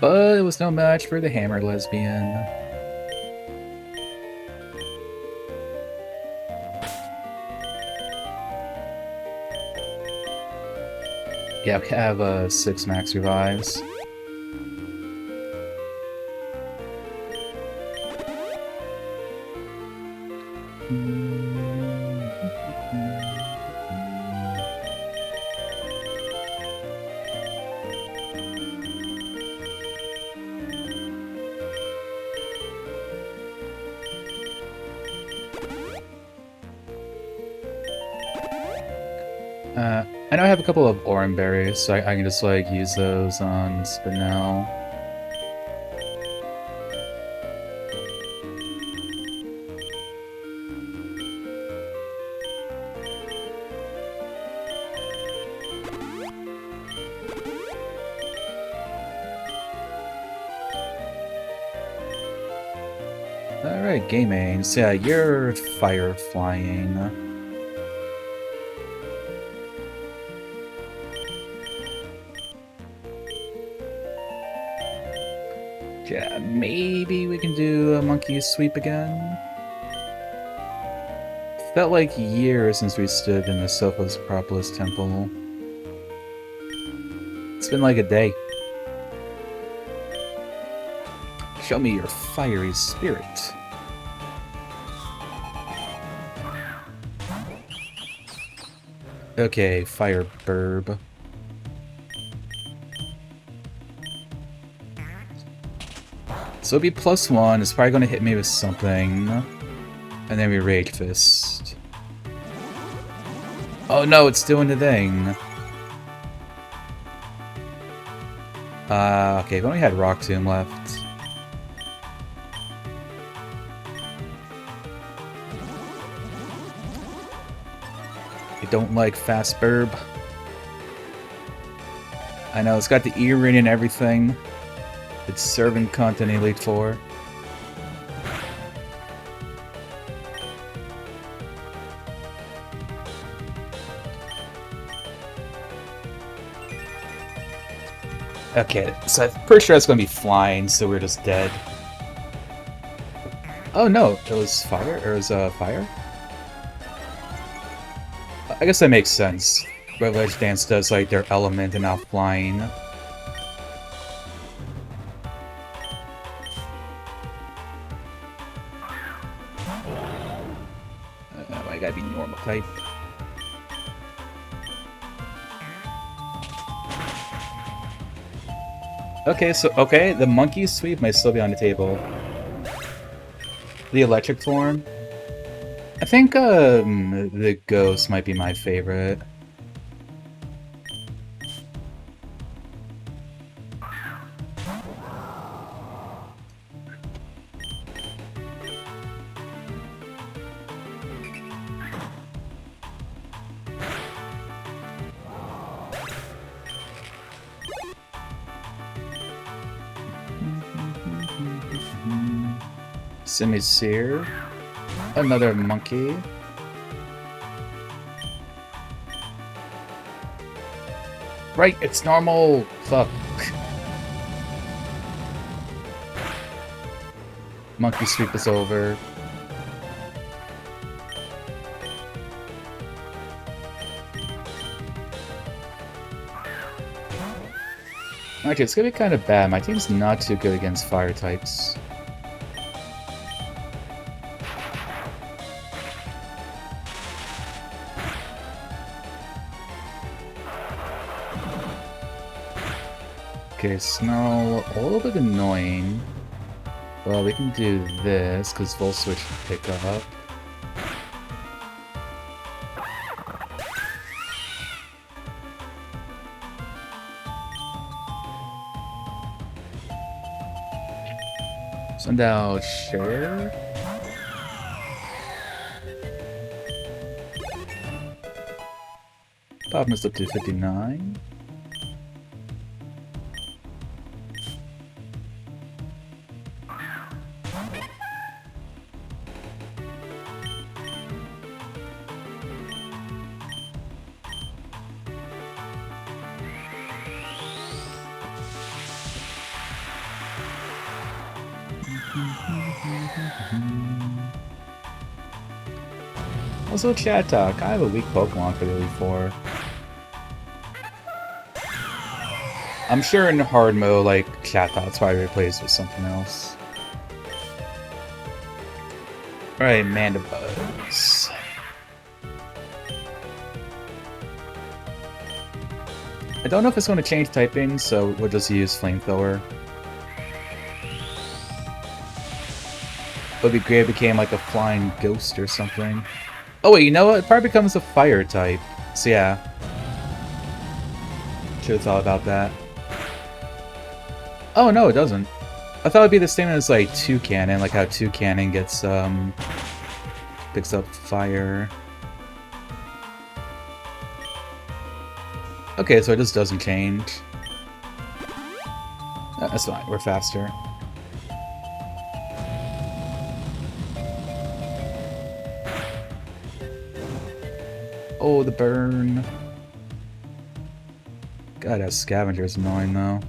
But it was no match for the Hammer Lesbian. Yeah, we have 6 max revives. I know I have a couple of Oran Berries, so I can just like use those on Spinel. Alright, gaming. So yeah, you're fire flying. Yeah, maybe we can do a monkey sweep again. Felt like years since we stood in the Sophos Acropolis Temple. It's been like a day. Show me your fiery spirit. Okay, fire burb. So it'll be +1. It's probably gonna hit me with something. And then we Rage Fist. Oh no, it's doing the thing. Okay, we only had Rock Tomb left. I don't like fast burb. I know, it's got the earring and everything. It's serving content Elite 4. Okay, so I'm pretty sure it's gonna be flying, so we're just dead. Oh no, it was fire? Or it was fire? I guess that makes sense. But Ledge Dance does like their element and not flying. I gotta be normal type. Okay, so, the monkey sweep might still be on the table. The electric form? I think, the ghost might be my favorite. Semi-Seer. Another monkey. Right, it's normal. Fuck. Monkey sweep is over. Actually, it's gonna be kind of bad. My team's not too good against fire types. Okay, Snarl, a little bit annoying. Well, we can do this, because Full Switch can pick up. Send out Share. Pop missed up to 59. Also, chat talk. I have a weak Pokemon for the Elite Four. I'm sure in hard mode, like, chat talk's probably replaced with something else. Alright, Mandibuzz. I don't know if it's going to change typing, so we'll just use Flamethrower. It would be great if it became like a flying ghost or something. Oh wait, you know what? It probably becomes a fire type. So yeah. Should've thought about that. Oh no, it doesn't. I thought it'd be the same as like Toucanon, like how Toucanon gets picks up fire. Okay, so it just doesn't change. That's fine, we're faster. Oh, the burn. God, that scavenger's annoying though.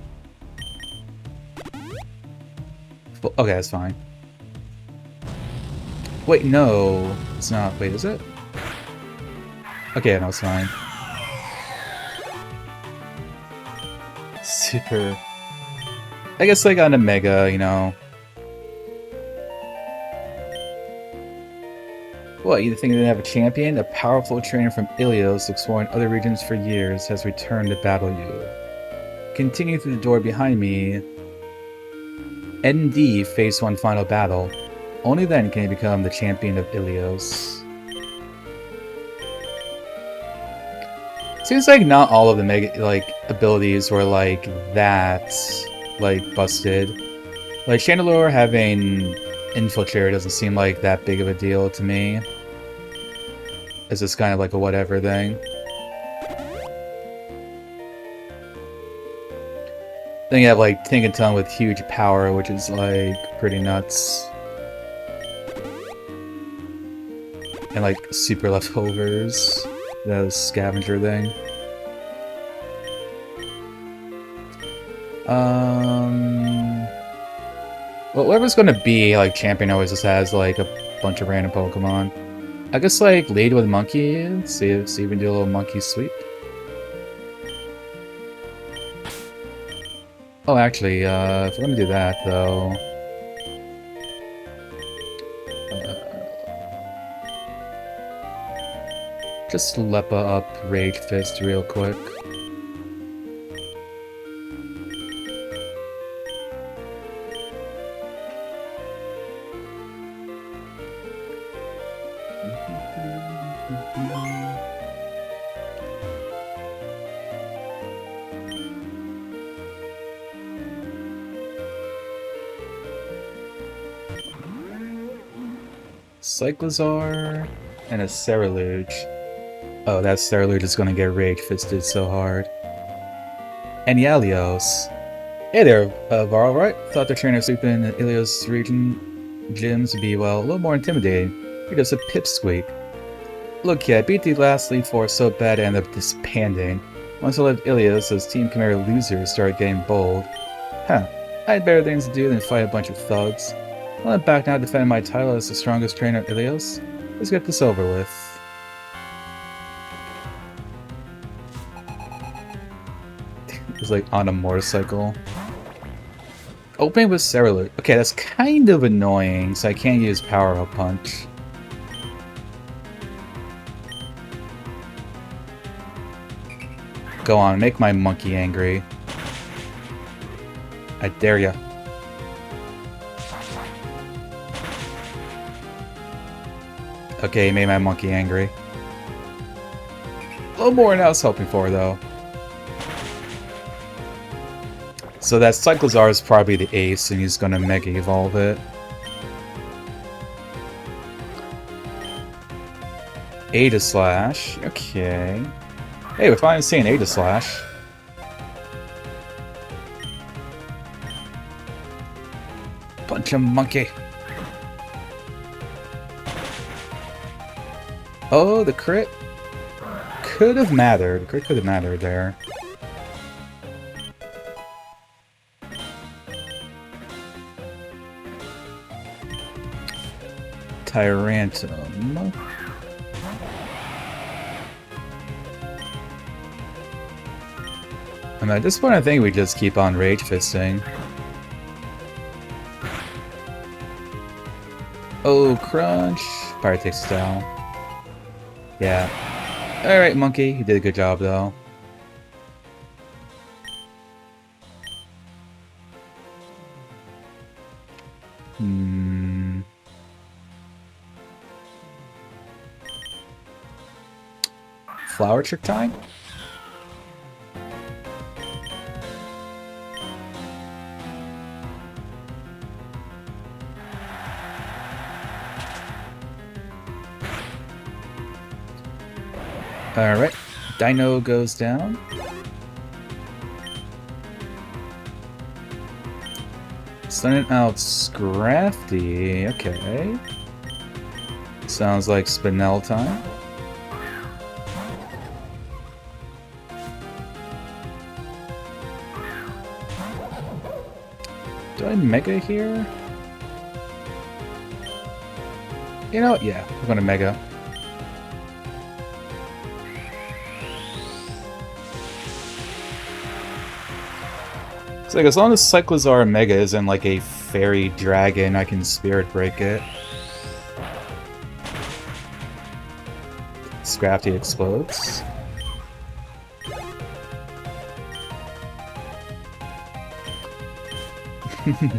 Okay, that's fine. Wait, no. It's not. Wait, is it? Okay, no, it's fine. Super. I guess like on a Mega, you know. What, you think they didn't have a champion? A powerful trainer from Ilios, exploring other regions for years, has returned to battle you. Continue through the door behind me. ND face one final battle. Only then can he become the champion of Ilios. Seems like not all of the mega abilities were like that, like busted. Like Chandelure having Infiltrator doesn't seem like that big of a deal to me. It's just kind of like a whatever thing. Then you have like Tinkaton with huge power, which is like pretty nuts. And like super leftovers. That scavenger thing. Well, whoever's gonna be like champion always just has like a bunch of random Pokemon. I guess like lead with monkey, see if we can do a little monkey sweep. Oh, actually, if we're gonna do that though, just Leppa up Rage Fist real quick. Cyclizar and a Cerulean. Oh, that Cerulean is gonna get Rage Fisted so hard. And Yalios. Hey there, Varl, right? Thought the trainer sleeping in Ilios region gyms would be, well, a little more intimidating. You're just a pipsqueak. Look, yeah, I beat the last League Four so bad I ended up disbanding. Once I left Ilios, those Team Chimera losers started getting bold. Huh, I had better things to do than fight a bunch of thugs. Well, I'm back now defending my title as the strongest trainer of Ilios. Let's get this over with. It's like on a motorcycle. Opening with Cerulean. Okay, that's kind of annoying, so I can't use Power Up Punch. Go on, make my monkey angry. I dare ya. Okay, made my monkey angry. A little more than I was hoping for, though. So that Cyclizar is probably the ace, and he's gonna Mega Evolve it. Ada Slash. Okay. Hey, we're finally seeing Ada Slash. Punch him, monkey. Oh, the crit could have mattered. The crit could have mattered there. Tyrantum. I mean, at this point, I think we just keep on Rage Fisting. Oh, crunch! Pyrotech style. Yeah. Alright, monkey. You did a good job, though. Flower Trick time? Alright, Dino goes down. Sending out Scrafty, okay. Sounds like Spinel time. Do I Mega here? You know what? Yeah, we're gonna Mega. So like, as long as Cyclozar Mega isn't like a fairy dragon, I can Spirit Break it. Scrafty explodes.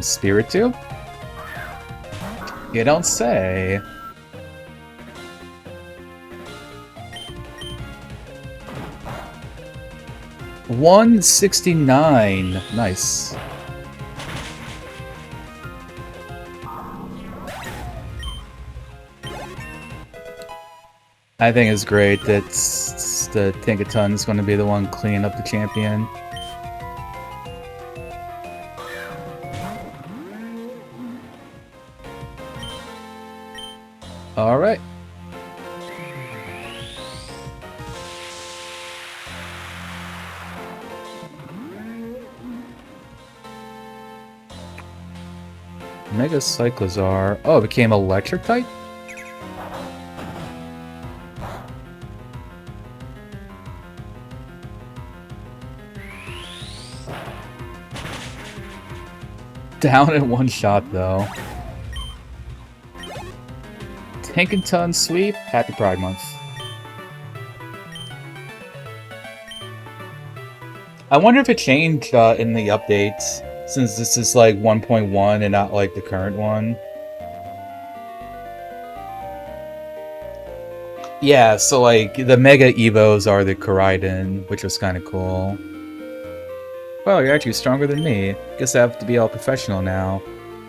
Spiritomb? You don't say. $169. Nice. I think it's great that the Tinkaton is going to be the one cleaning up the champion. Alright. Mega Cyclozar. Oh, it became electric type? Down in one shot, though. Tinkaton sweep. Happy Pride Month. I wonder if it changed in the updates, since this is like 1.1 and not like the current one. Yeah, so like the Mega Evos are the Koraidon, which was kind of cool. Well, you're actually stronger than me. Guess I have to be all professional now.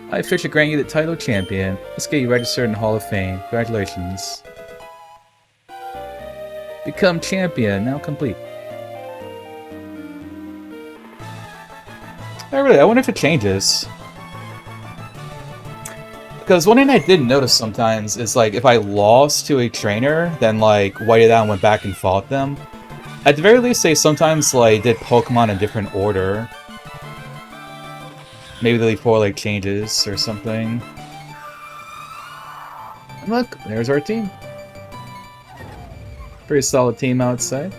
I officially grant you the title of champion. Let's get you registered in the Hall of Fame. Congratulations. Become champion. Now complete. I wonder if it changes. Because one thing I did notice sometimes is like if I lost to a trainer, then like waited out and went back and fought them. At the very least, they sometimes like did Pokemon in different order. Maybe they before like changes or something. And look, there's our team. Pretty solid team, I would say.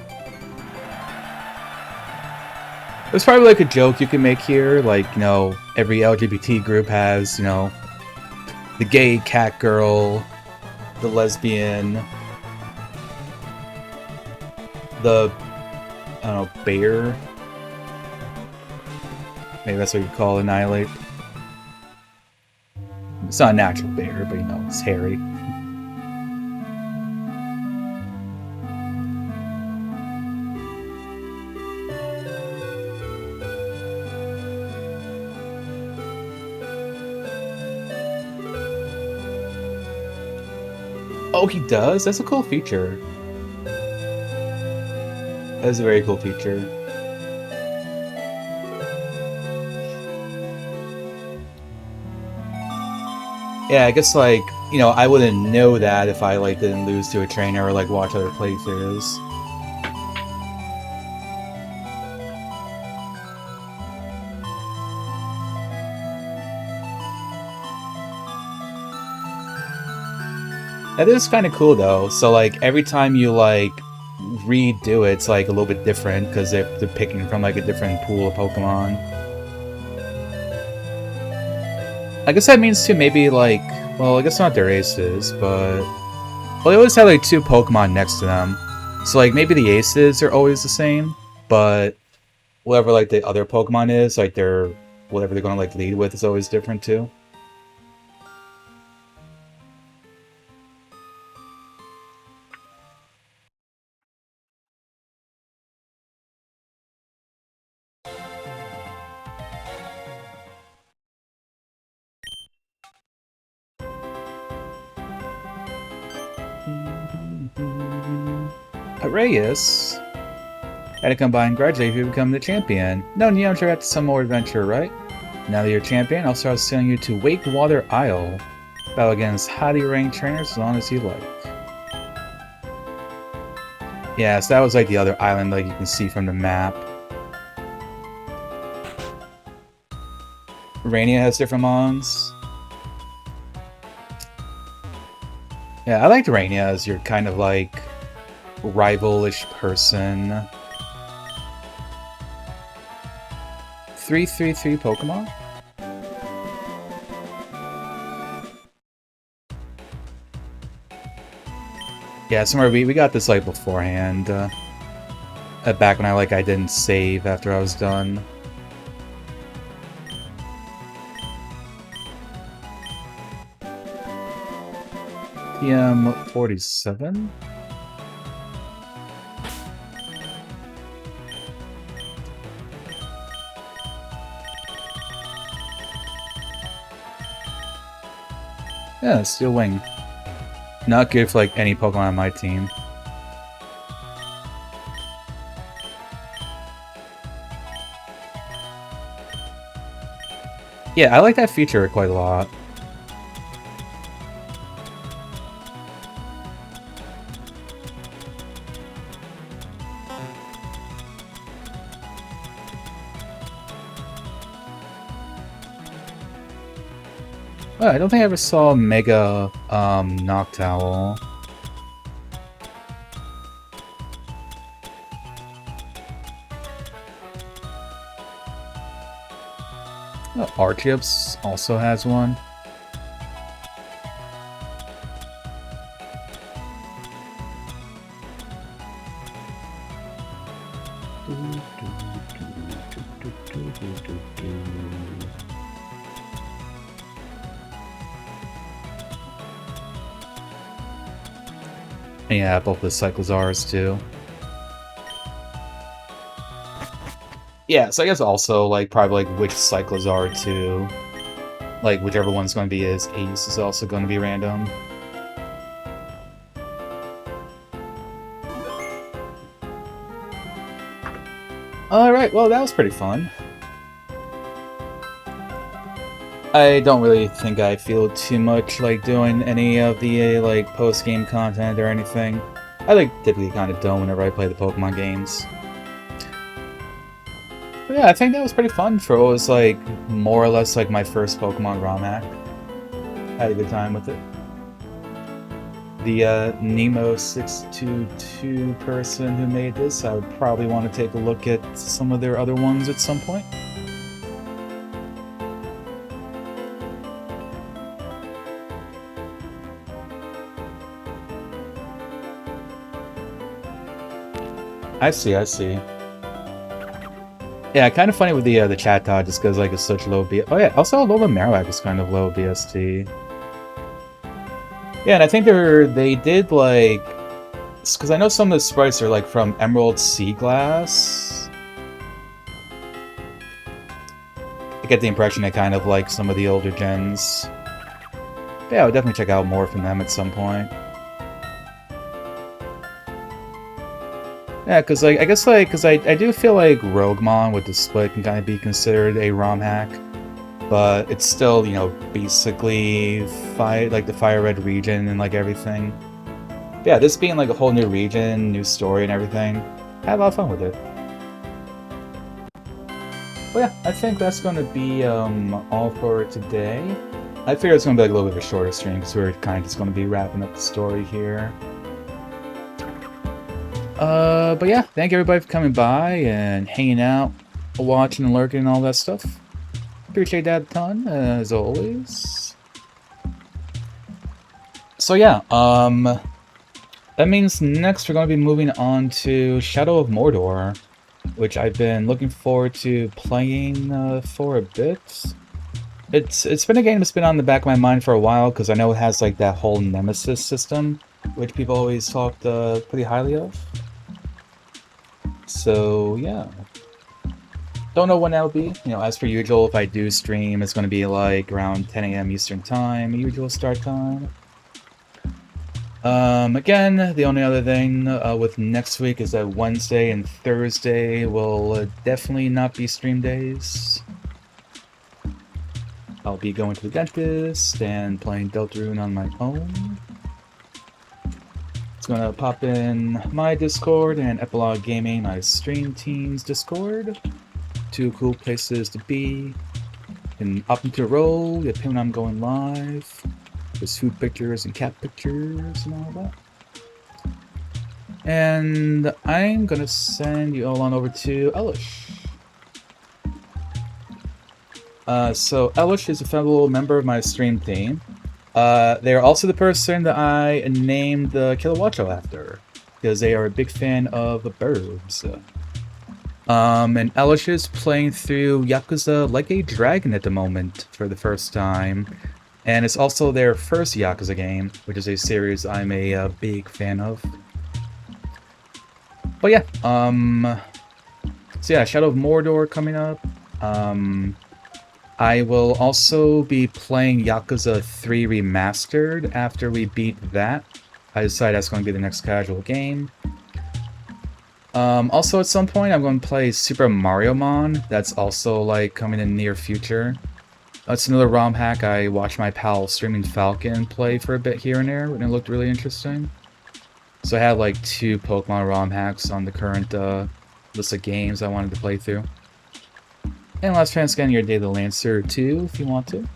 There's probably like a joke you can make here, like, you know, every LGBT group has, you know, the gay cat girl, the lesbian, the, I don't know, bear. Maybe that's what you call Annihilate. It's not a natural bear, but you know, it's hairy. Oh, he does? That's a cool feature. That's a very cool feature. Yeah, I guess, like, you know, I wouldn't know that if I, like, didn't lose to a trainer or, like, watch other playthroughs. That is kind of cool, though. So, like, every time you, like, redo it, it's, like, a little bit different, because they're picking from, like, a different pool of Pokemon. I guess that means, too, maybe, like... Well, I guess not their aces, but... Well, they always have, like, 2 Pokemon next to them. So, like, maybe the aces are always the same, but... Whatever, like, the other Pokemon is, like, their... Whatever they're gonna, like, lead with is always different, too. Reyes. Had to come by and congratulate you to become the champion. No, you don't have some more adventure, right? Now that you're champion, I'll start sending you to Wakewater Isle. Battle against highly ranked trainers as long as you like. Yeah, so that was like the other island like you can see from the map. Rainia has different mons. Yeah, I liked Rainia as your kind of like rivalish person. 333 Pokemon? Yeah, somewhere we got this like beforehand. Back when I didn't save after I was done. TM47? Yeah, Steel Wing. Not good for any Pokemon on my team. Yeah, I like that feature quite a lot. Oh, I don't think I ever saw Mega Noctowl. Archeops also has one. Yeah, both the Cyclozars too. Yeah, so I guess also probably which Cyclozar to whichever one's going to be his ace is also going to be random. Alright, well that was pretty fun. I don't really think I feel too much like doing any of the post-game content or anything. I typically kind of don't whenever I play the Pokemon games. But yeah, I think that was pretty fun for what was more or less my first Pokemon ROM hack. I had a good time with it. The Nemo622 person who made this, I would probably want to take a look at some of their other ones at some point. I see, I see. Yeah, kind of funny with the chat dot just because it's such low B. Oh yeah, also Alola Marowak is kind of low BST. Yeah, and I think they did because I know some of the sprites are from Emerald Sea Glass. I get the impression they kind of like some of the older gens. But yeah, I would definitely check out more from them at some point. Yeah, because I guess because I do feel Roguemon with the split can kind of be considered a ROM hack, but it's still basically the Fire Red region and everything. But yeah, this being a whole new region, new story and everything, I had a lot of fun with it. But yeah, I think that's going to be all for today. I figure it's going to be a little bit of a shorter stream because we're kind of just going to be wrapping up the story here. But yeah, thank everybody for coming by and hanging out, watching and lurking and all that stuff. Appreciate that a ton, as always. So yeah, that means next we're going to be moving on to Shadow of Mordor, which I've been looking forward to playing for a bit. It's been a game that's been on the back of my mind for a while because I know it has that whole Nemesis system, which people always talked pretty highly of. So yeah, don't know when that'll be. As per usual, if I do stream, it's going to be around 10 a.m. Eastern Time, usual start time. Again, the only other thing with next week is that Wednesday and Thursday will definitely not be stream days. I'll be going to the dentist and playing Deltarune on my own. Gonna pop in my Discord and Epilogue Gaming, my stream team's Discord. Two cool places to be. And up into a roll, depending when I'm going live. There's food pictures and cat pictures and all that. And I'm gonna send you all on over to Elish. So Elish is a fellow member of my stream team. They are also the person that I named the Kilowacho after, because they are a big fan of the burbs. And Elish is playing through Yakuza Like a Dragon at the moment for the first time. And it's also their first Yakuza game, which is a series I'm a big fan of. But yeah, so yeah, Shadow of Mordor coming up. I will also be playing Yakuza 3 Remastered after we beat that. I decided that's going to be the next casual game. Also at some point I'm going to play Super Mario Mon. That's also like coming in the near future. That's another ROM hack I watched my pal Streaming Falcon play for a bit here and there, and it looked really interesting. So I had like 2 Pokemon ROM hacks on the current list of games I wanted to play through. And let's try and scan your Day of the Lancer too, if you want to.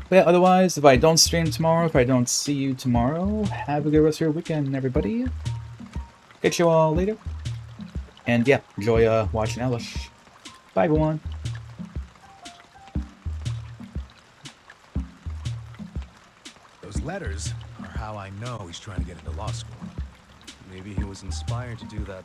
But yeah, otherwise, if I don't stream tomorrow, if I don't see you tomorrow, have a good rest of your weekend, everybody. Catch you all later. And yeah, enjoy watching Elish. Bye, everyone. Those letters are how I know he's trying to get into law school. Maybe he was inspired to do that